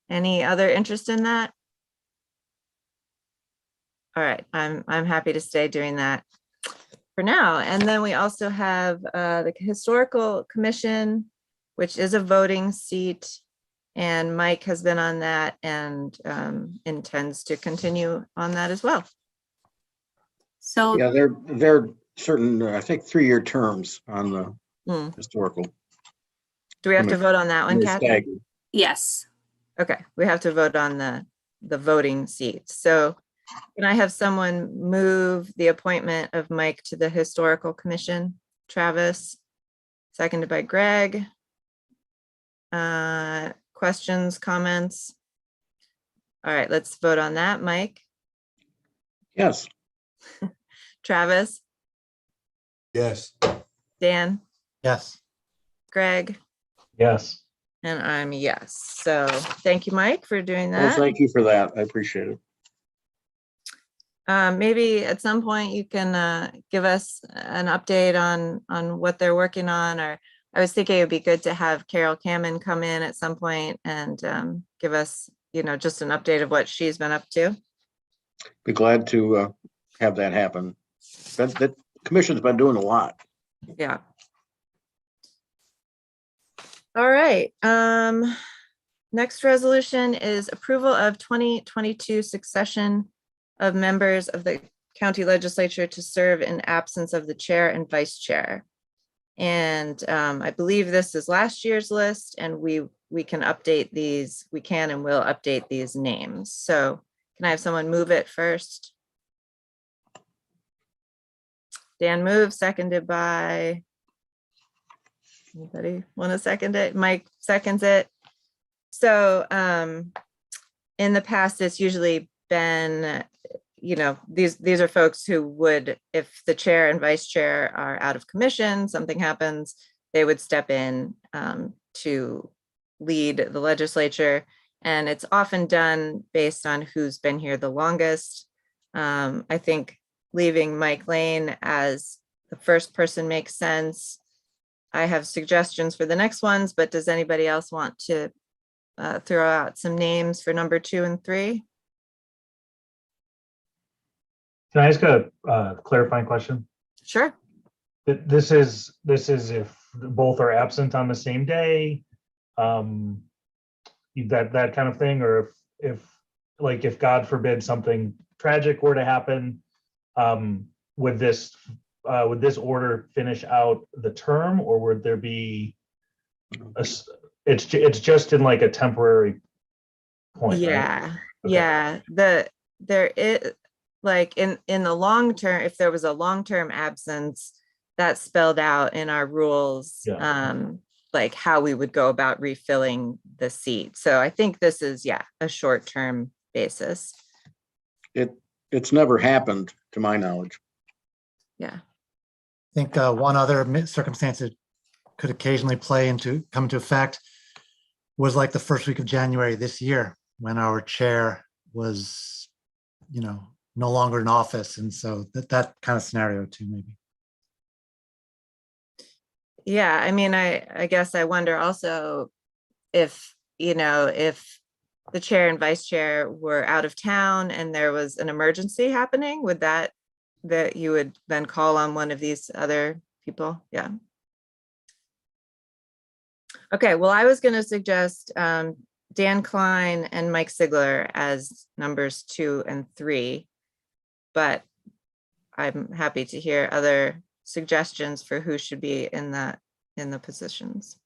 Any other interest in that? All right, I'm happy to stay doing that for now. And then we also have the Historical Commission, which is a voting seat. And Mike has been on that and intends to continue on that as well. So Yeah, they're certain, I think, 3-year terms on the historical. Do we have to vote on that one, They're Kathy? staggered. yes, Okay, we have to vote on the voting seats. So can I have someone move the appointment of Mike to the Historical Commission? Travis, seconded by Greg. Questions, comments? All right, let's vote on that. Mike, Yes. Travis, Yes. Dan, Yes. Greg, Yes. and I'm a yes. So thank you, Mike, for doing Well, that. thank you for that. I appreciate it. Maybe at some point you can give us an update on what they're working on, or I was thinking it'd be good to have Carol Cameron come in at some point and give us, just an update of what she's been up to. Be glad to have that happen. That commission's been doing a lot. Yeah. All right. Next resolution is approval of 2022 succession of members of the county legislature to serve in absence of the chair and vice chair. And I believe this is last year's list, and we can update these. We can and will update these names. So can I have someone move it first? Dan moves, seconded by, anybody want to second it? Mike seconds it. So in the past, it's usually been, these are folks who would, if the chair and vice chair are out of commission, something happens, they would step in to lead the legislature. And it's often done based on who's been here the longest. I think leaving Mike Lane as the first person makes sense. I have suggestions for the next ones, but does anybody else want to throw out some names for number 2 and 3? Can I ask a clarifying question? Sure. This is if both are absent on the same day, that kind of thing, or if God forbid something tragic were to happen, would this order finish out the term, or would there be it's just in like a temporary point, right? Yeah, Okay. yeah. There is, like, in the long term, if there was a long-term absence, that's spelled out in our rules, Yeah. like how we would go about refilling the seat. So I think this is, yeah, a short-term basis. It's never happened to my knowledge. Yeah. I think one other circumstance that could occasionally come into effect was like the first week of January this year, when our chair was, no longer in office. And so that kind of scenario too, maybe. Yeah, I mean, I guess I wonder also if, if the chair and vice chair were out of town and there was an emergency happening, would that you would then call on one of these other people? Yeah. Okay, well, I was going to suggest Dan Klein and Mike Sigler as numbers 2 and 3, but I'm happy to hear other suggestions for who should be in the positions.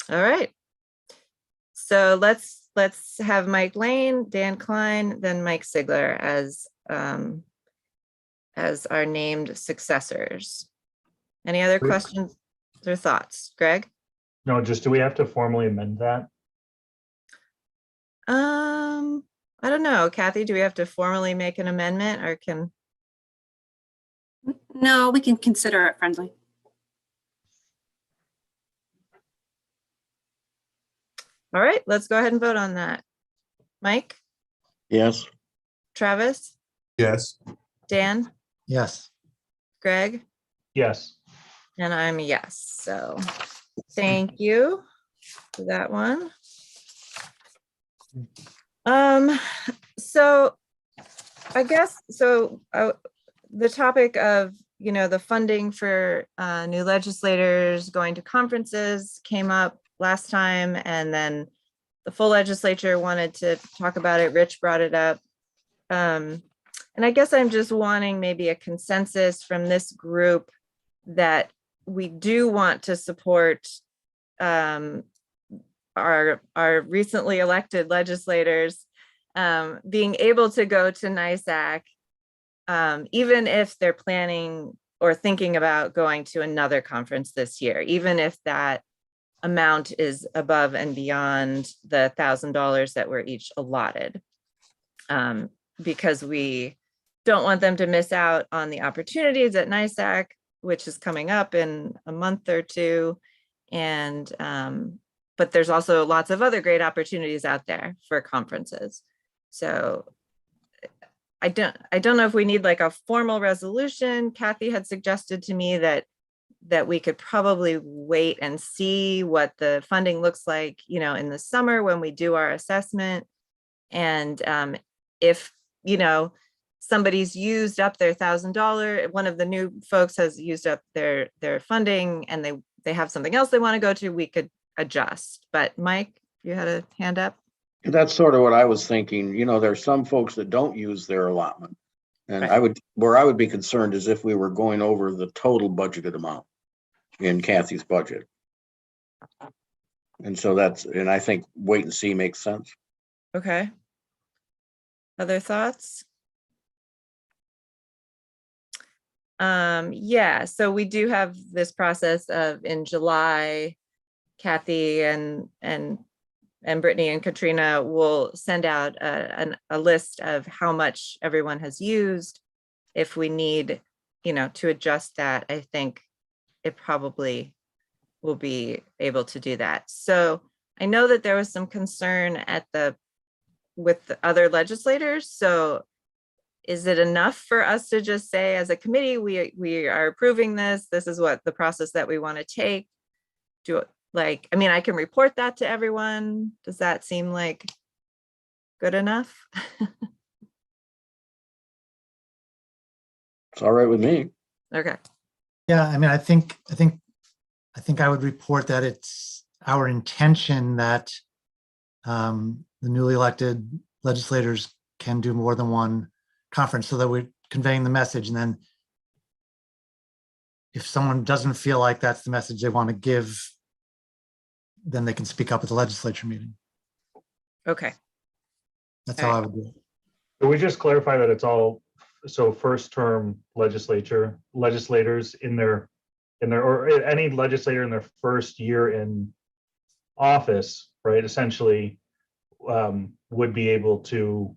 All right. So let's have Mike Lane, Dan Klein, then Mike Sigler as our named successors. Any other questions or thoughts, Greg? No, just do we have to formally amend that? I don't know. Kathy, do we have to formally make an amendment, or can? No, we can consider it friendly. All right, let's go ahead and vote on that. Mike? Yes. Travis? Yes. Dan? Yes. Greg? Yes. And I'm a yes. So thank you for that one. So I guess, the topic of, the funding for new legislators going to conferences came up last time, and then the full legislature wanted to talk about it. Rich brought it up. And I guess I'm just wanting maybe a consensus from this group that we do want to support our recently elected legislators being able to go to NISAC, even if they're planning or thinking about going to another conference this year, even if that amount is above and beyond the $1,000 that were each allotted, because we don't want them to miss out on the opportunities at NISAC, which is coming up in a month or two. And but there's also lots of other great opportunities out there for conferences. So I don't know if we need like a formal resolution. Kathy had suggested to me that we could probably wait and see what the funding looks like, in the summer when we do our assessment. And if, somebody's used up their $1,000, one of the new folks has used up their funding and they have something else they want to go to, we could adjust. But Mike, you had a hand up? That's sort of what I was thinking. There's some folks that don't use their allotment. And Right. where I would be concerned is if we were going over the total budgeted amount in Kathy's budget. And so and I think wait and see makes sense. Okay. Other thoughts? Yeah, so we do have this process of in July, Kathy and Brittany and Katrina will send out a list of how much everyone has used. If we need, to adjust that, I think it probably will be able to do that. So I know that there was some concern with the other legislators. So is it enough for us to just say as a committee, we are approving this, this is what the process that we want to take? I can report that to everyone. Does that seem like good enough? It's all right with me. Okay. Yeah, I mean, I think I would report that it's our intention that the newly elected legislators can do more than one conference, so that we're conveying the message. And then if someone doesn't feel like that's the message they want to give, then they can speak up at the legislature meeting. Okay. That's All how right. I would do it. Can we just clarify that it's all, so first term legislators in their, or any legislator in their first year in office, right, essentially would be able to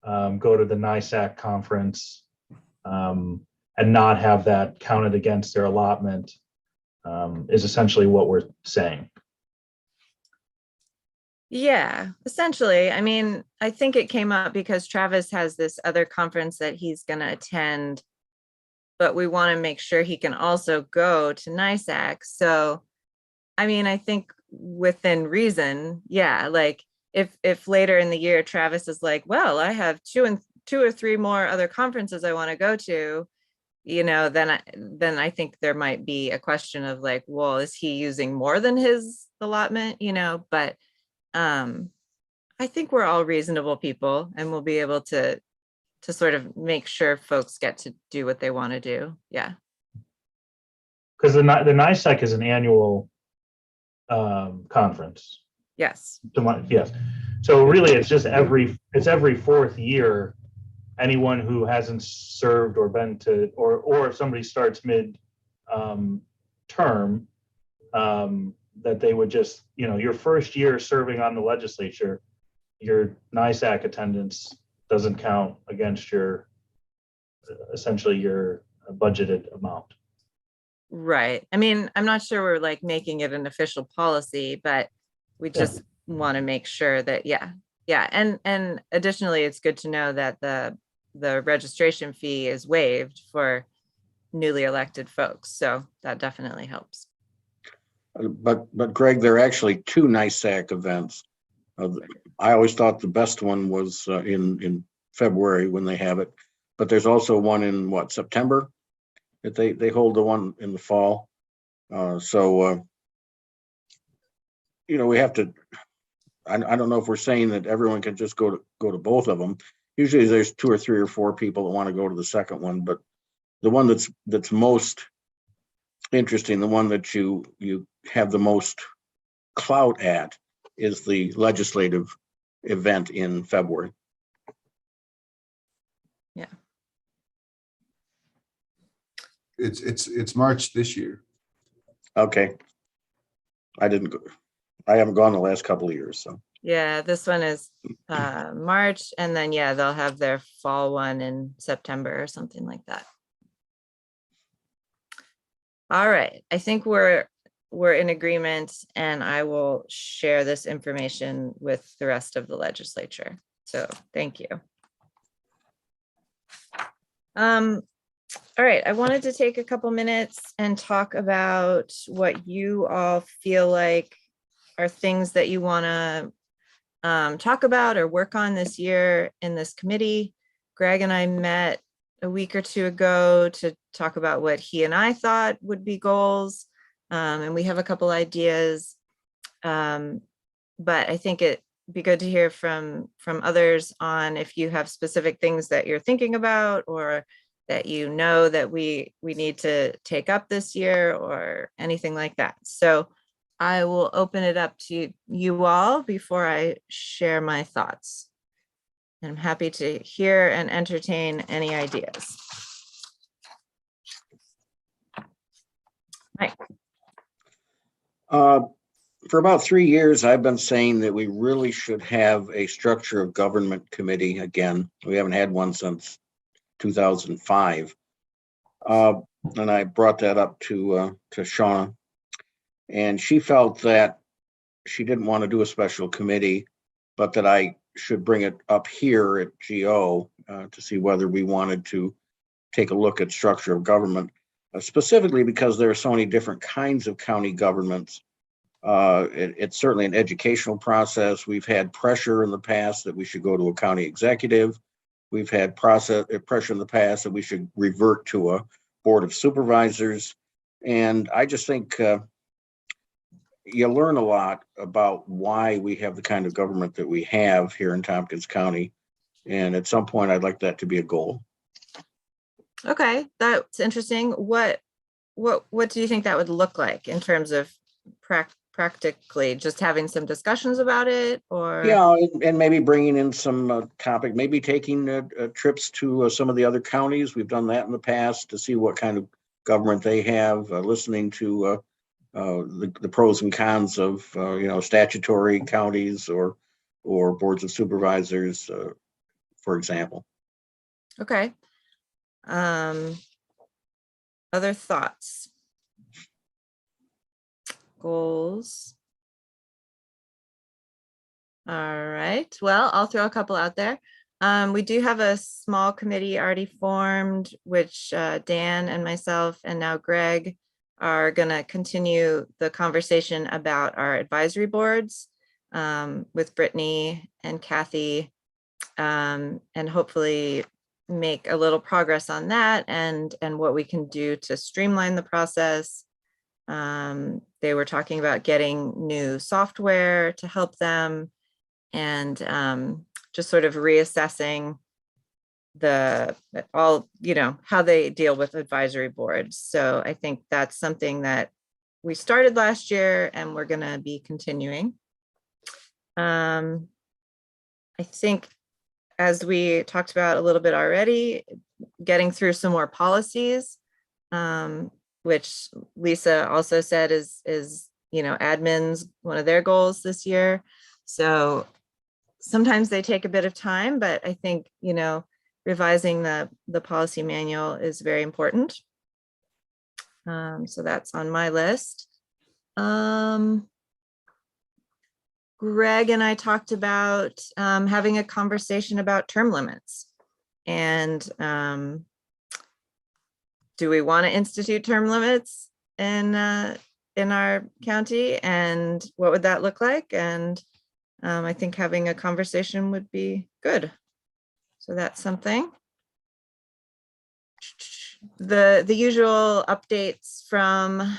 go to the NISAC conference and not have that counted against their allotment, is essentially what we're saying. Yeah, essentially. I mean, I think it came up because Travis has this other conference that he's going to attend, but we want to make sure he can also go to NISAC. So, I mean, I think within reason, yeah, like if later in the year Travis is like, well, I have two or three more other conferences I want to go to, you know, then I think there might be a question of like, well, is he using more than his allotment, you know? But I think we're all reasonable people, and we'll be able to sort of make sure folks get to do what they want to do. Yeah. Because the NISAC is an annual conference. Yes. Yes. So really, it's just every fourth year. Anyone who hasn't served or been to, or if somebody starts mid term, that they would just, you know, your first year serving on the legislature, your NISAC attendance doesn't count against your, essentially your budgeted amount. Right. I mean, I'm not sure we're like making it an official policy, but we just want to make sure that, yeah. And additionally, it's good to know that the registration fee is waived for newly elected folks. So that definitely helps. But Greg, there are actually two NISAC events. I always thought the best one was in February when they have it, but there's also one in what, September? That they hold the one in the fall. So you know, we have to. I don't know if we're saying that everyone can just go to both of them. Usually, there's 2 or 3 or 4 people that want to go to the second one, but the one that's most interesting, the one that you have the most clout at, is the legislative event in February. Yeah. It's March this year. Okay. I haven't gone the last couple of years, so. Yeah, this one is March, and then yeah, they'll have their fall one in September or something like that. All right, I think we're in agreement, and I will share this information with the rest of the legislature. So thank you. All right, I wanted to take a couple minutes and talk about what you all feel like are things that you want to talk about or work on this year in this committee. Greg and I met a week or two ago to talk about what he and I thought would be goals. And we have a couple ideas. But I think it'd be good to hear from others on if you have specific things that you're thinking about, or that you know that we need to take up this year, or anything like that. So I will open it up to you all before I share my thoughts. And I'm happy to hear and entertain any ideas. Mike. For about 3 years, I've been saying that we really should have a structure of government committee again. We haven't had one since 2005. And I brought that up to Shauna, and she felt that she didn't want to do a special committee, but that I should bring it up here at GO to see whether we wanted to take a look at structure of government, specifically because there are so many different kinds of county governments. It's certainly an educational process. We've had pressure in the past that we should go to a county executive. we've had pressure in the past that we should revert to a board of supervisors. And I just think you learn a lot about why we have the kind of government that we have here in Tompkins County. And at some point, I'd like that to be a goal. Okay, that's interesting. What do you think that would look like in terms of practically just having some discussions about it, or? Yeah, and maybe bringing in some topic, maybe taking trips to some of the other counties. We've done that in the past to see what kind of government they have, listening to the pros and cons of statutory counties or boards of supervisors, for example. Okay. Other thoughts? Goals? All right. Well, I'll throw a couple out there. We do have a small committee already formed, which Dan and myself and now Greg are going to continue the conversation about our advisory boards with Brittany and Kathy, and hopefully make a little progress on that and what we can do to streamline the process. They were talking about getting new software to help them, and just sort of reassessing how they deal with advisory boards. So I think that's something that we started last year and we're going to be continuing. I think, as we talked about a little bit already, getting through some more policies, which Lisa also said is admins, one of their goals this year. So sometimes they take a bit of time, but I think, revising the policy manual is very important. So that's on my list. Greg and I talked about having a conversation about term limits, and do we want to institute term limits in our county, and what would that look like? And I think having a conversation would be good. So that's something. The usual updates from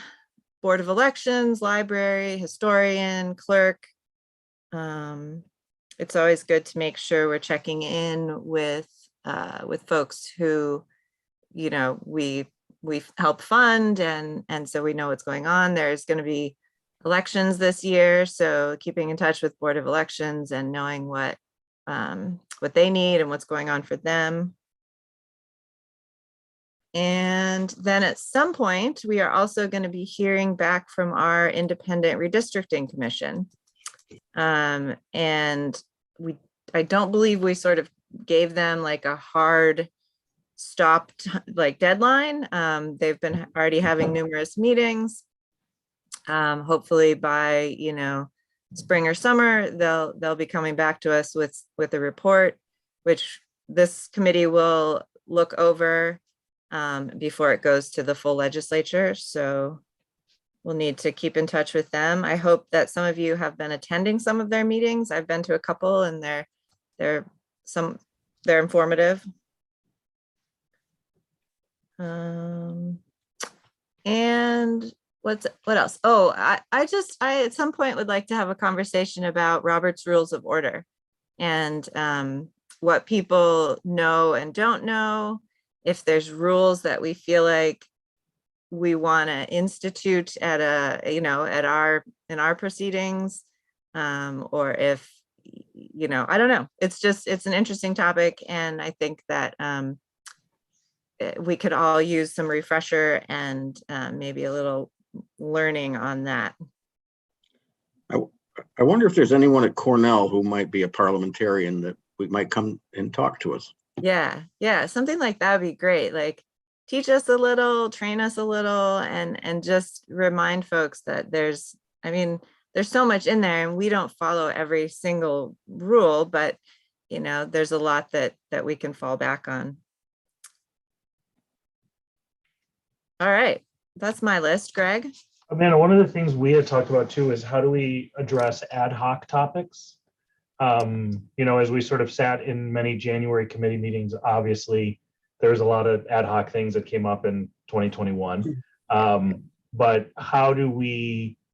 Board of Elections, library, historian, clerk. It's always good to make sure we're checking in with folks who, we help fund, and so we know what's going on. There's going to be elections this year, so keeping in touch with Board of Elections and knowing what they need and what's going on for them. And then at some point, we are also going to be hearing back from our independent redistricting commission. And I don't believe we sort of gave them like a hard stop deadline. They've been already having numerous meetings. Hopefully by spring or summer, they'll be coming back to us with a report, which this committee will look over before it goes to the full legislature. So we'll need to keep in touch with them. I hope that some of you have been attending some of their meetings. I've been to a couple, and they're informative. And what else? Oh, I at some point would like to have a conversation about Robert's Rules of Order and what people know and don't know. If there's rules that we feel like we want to institute at in our proceedings, or if I don't know. It's an interesting topic, and I think that we could all use some refresher and maybe a little learning on that. I wonder if there's anyone at Cornell who might be a parliamentarian that we might come and talk to us. Yeah, something like that would be great. Like, teach us a little, train us a little, and just remind folks that there's so much in there, and we don't follow every single rule, but there's a lot that we can fall back on. All right, that's my list. Greg? Amanda, one of the things we had talked about too is how do we address ad hoc topics? As we sort of sat in many January committee meetings, obviously, there's a lot of ad hoc things that came up in 2021. But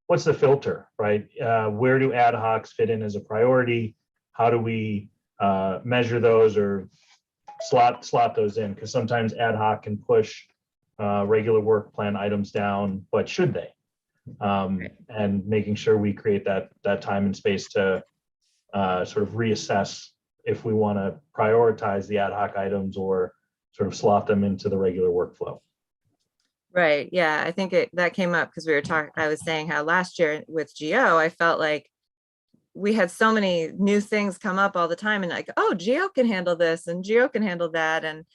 what's the filter, right? Where do ad hocs fit in as a priority? How do we measure those or slot those in? Because sometimes ad hoc can push regular work plan items down, but should they? And making sure we create that time and space to sort of reassess if we want to prioritize the ad hoc items or sort of slot them into the regular workflow. Right. Yeah. I think that came up because I was saying how last year with GO, I felt like we had so many new things come up all the time and like, oh, GO can handle this and GO can handle that. And,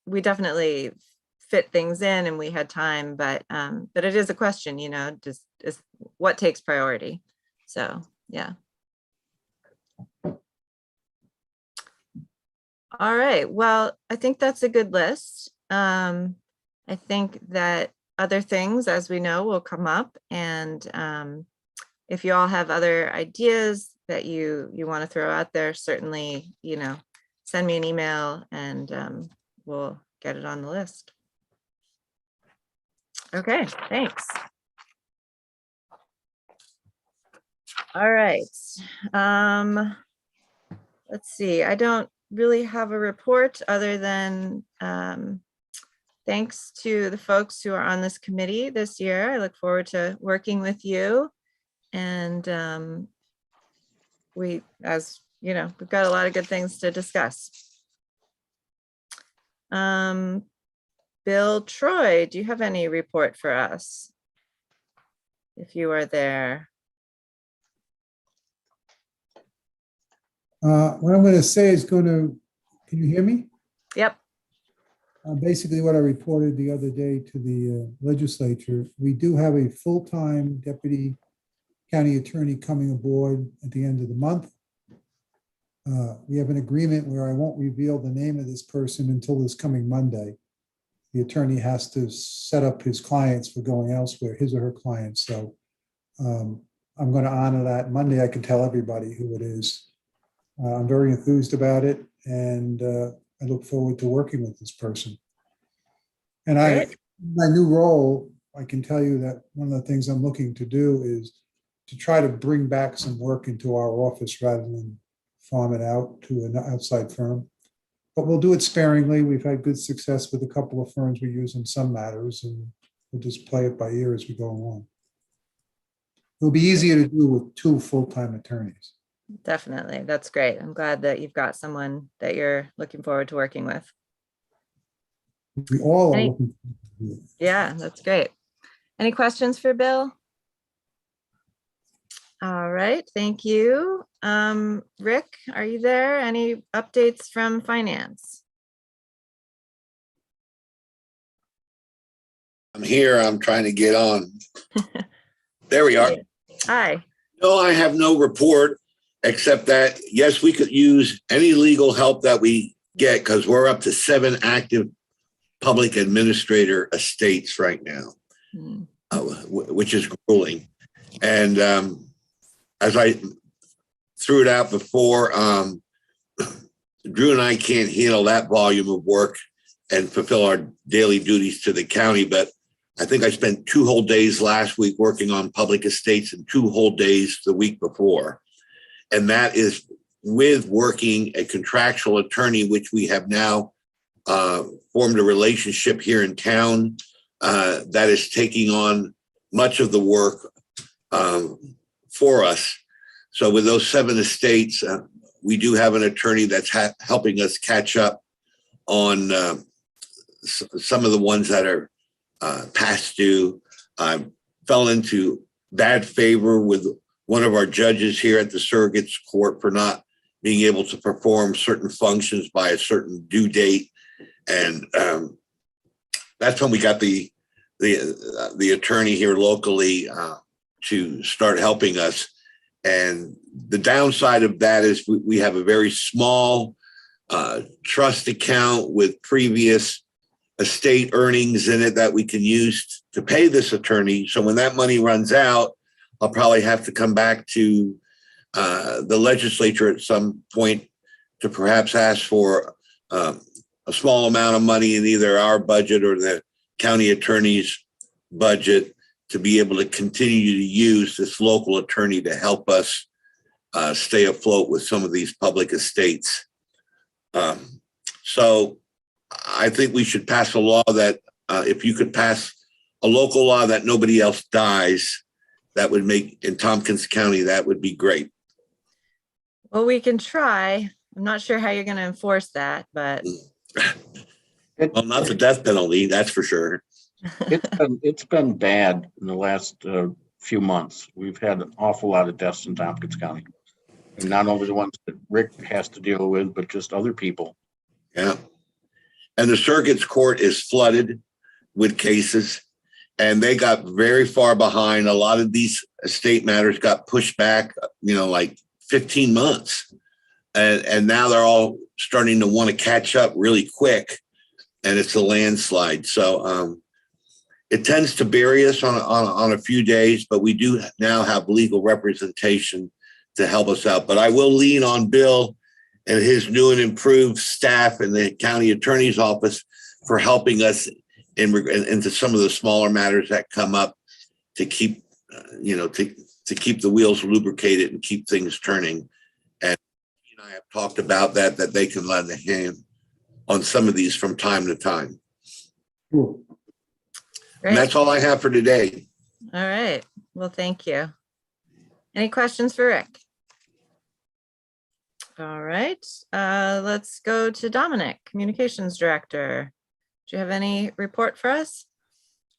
we definitely fit things in and we had time, but it is a question, just is what takes priority. So, yeah. All right. Well, I think that's a good list. I think that other things, as we know, will come up. And if you all have other ideas that you want to throw out there, certainly, send me an email and we'll get it on the list. Okay, thanks. All right. Let's see. I don't really have a report other than thanks to the folks who are on this committee this year. I look forward to working with you. And we've got a lot of good things to discuss. Bill Troy, do you have any report for us? If you are there. What I'm going to say is can you hear me? Yep. Basically what I reported the other day to the legislature, we do have a full-time deputy county attorney coming aboard at the end of the month. We have an agreement where I won't reveal the name of this person until this coming Monday. The attorney has to set up his clients for going elsewhere, his or her clients. So I'm going to honor that. Monday, I can tell everybody who it is. I'm very enthused about it, and I look forward to working with this person. And my new role, I can tell you that one of the things I'm looking to do is to try to bring back some work into our office rather than farm it out to an outside firm. But we'll do it sparingly. We've had good success with a couple of firms we use in some matters, and we'll just play it by ear as we go along. It'll be easier to do with 2 full-time attorneys. Definitely. That's great. I'm glad that you've got someone that you're looking forward to working with. We all are looking forward to it. Yeah, that's great. Any questions for Bill? All right, thank you. Rick, are you there? Any updates from finance? I'm here. I'm trying to get on. There we are. Hi. No, I have no report except that, yes, we could use any legal help that we get because we're up to 7 active public administrator estates right now, which is grueling. And as I threw it out before, Drew and I can't handle that volume of work and fulfill our daily duties to the county. But I think I spent 2 whole days last week working on public estates and 2 whole days the week before. And that is with working a contractual attorney, which we have now formed a relationship here in town that is taking on much of the work for us. So with those 7 estates, we do have an attorney that's helping us catch up on some of the ones that are past due. I fell into bad favor with one of our judges here at the Surrogates Court for not being able to perform certain functions by a certain due date. And that's when we got the attorney here locally to start helping us. And the downside of that is we have a very small trust account with previous estate earnings in it that we can use to pay this attorney. So when that money runs out, I'll probably have to come back to the legislature at some point to perhaps ask for a small amount of money in either our budget or the county attorney's budget to be able to continue to use this local attorney to help us stay afloat with some of these public estates. So I think we should pass a law that if you could pass a local law that nobody else dies, that would make, in Tompkins County, that would be great. Well, we can try. I'm not sure how you're going to enforce that, but. Well, not the death penalty, that's for sure. It's been bad in the last few months. We've had an awful lot of deaths in Tompkins County. And not only the ones that Rick has to deal with, but just other people. Yeah. And the circuits court is flooded with cases, and they got very far behind. A lot of these estate matters got pushed back, like 15 months. And now they're all starting to want to catch up really quick. And it's a landslide. So it tends to bury us on a few days, but we do now have legal representation to help us out. But I will lean on Bill and his new and improved staff in the county attorney's office for helping us into some of the smaller matters that come up to keep, to keep the wheels lubricated and keep things turning. And I have talked about that they can lend a hand on some of these from time to time. Cool. And that's all I have for today. All right. Well, thank you. Any questions for Rick? All right. Let's go to Dominic, Communications Director. Do you have any report for us?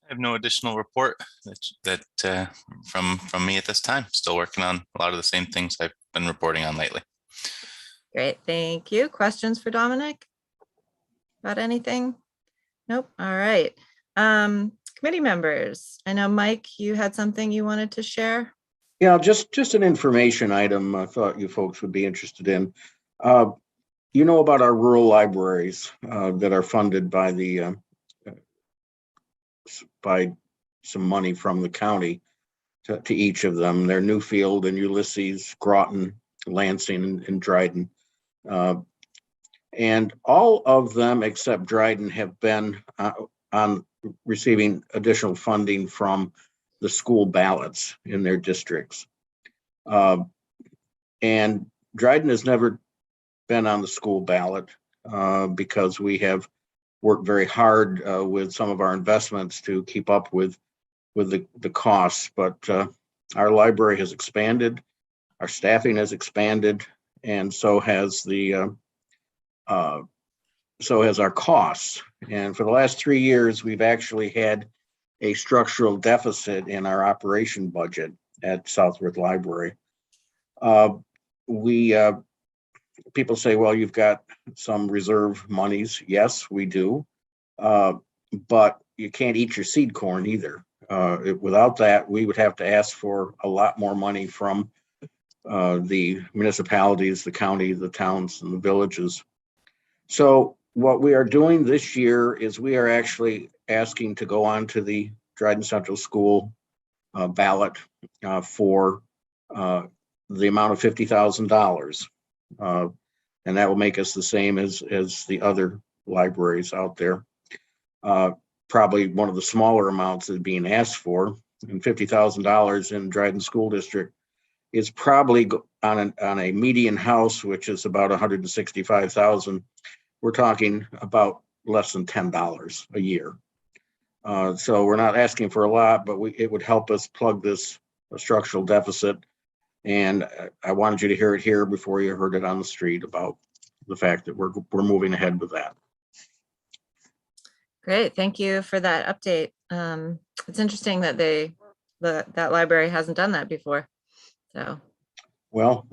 I have no additional report that from me at this time. Still working on a lot of the same things I've been reporting on lately. Great, thank you. Questions for Dominic? About anything? Nope. All right. Committee members. I know, Mike, you had something you wanted to share. Yeah, just an information item I thought you folks would be interested in. You know about our rural libraries that are funded by by some money from the county to each of them. They're Newfield and Ulysses, Groton, Lansing, and Dryden. And all of them except Dryden have been on receiving additional funding from the school ballots in their districts. And Dryden has never been on the school ballot because we have worked very hard with some of our investments to keep up with the costs. But our library has expanded, our staffing has expanded, and so has our costs. And for the last 3 years, we've actually had a structural deficit in our operation budget at Southworth Library. People say, well, you've got some reserve monies. Yes, we do. But you can't eat your seed corn either. Without that, we would have to ask for a lot more money from the municipalities, the county, the towns, and the villages. So what we are doing this year is we are actually asking to go on to the Dryden Central School ballot for the amount of $50,000. And that will make us the same as the other libraries out there. Probably one of the smaller amounts that is being asked for, and $50,000 in Dryden School District is probably on a median house, which is about $165,000. We're talking about less than $10 a year. So we're not asking for a lot, but it would help us plug this structural deficit. And I wanted you to hear it here before you heard it on the street about the fact that we're moving ahead with that. Great, thank you for that update. It's interesting that that library hasn't done that before. So, well,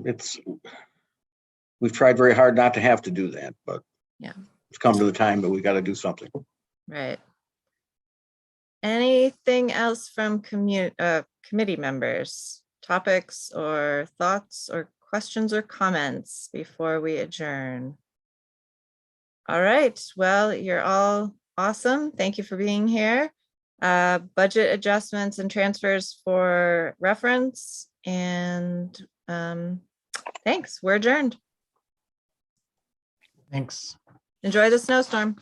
we've tried very hard not to have to do that, but yeah, it's come to the time that we got to do something. Right. Anything else from committee members? Topics or thoughts or questions or comments before we adjourn? All right, well, you're all awesome. Thank you for being here. Budget adjustments and transfers for reference, and Thanks. We're adjourned. Thanks. Enjoy the snowstorm.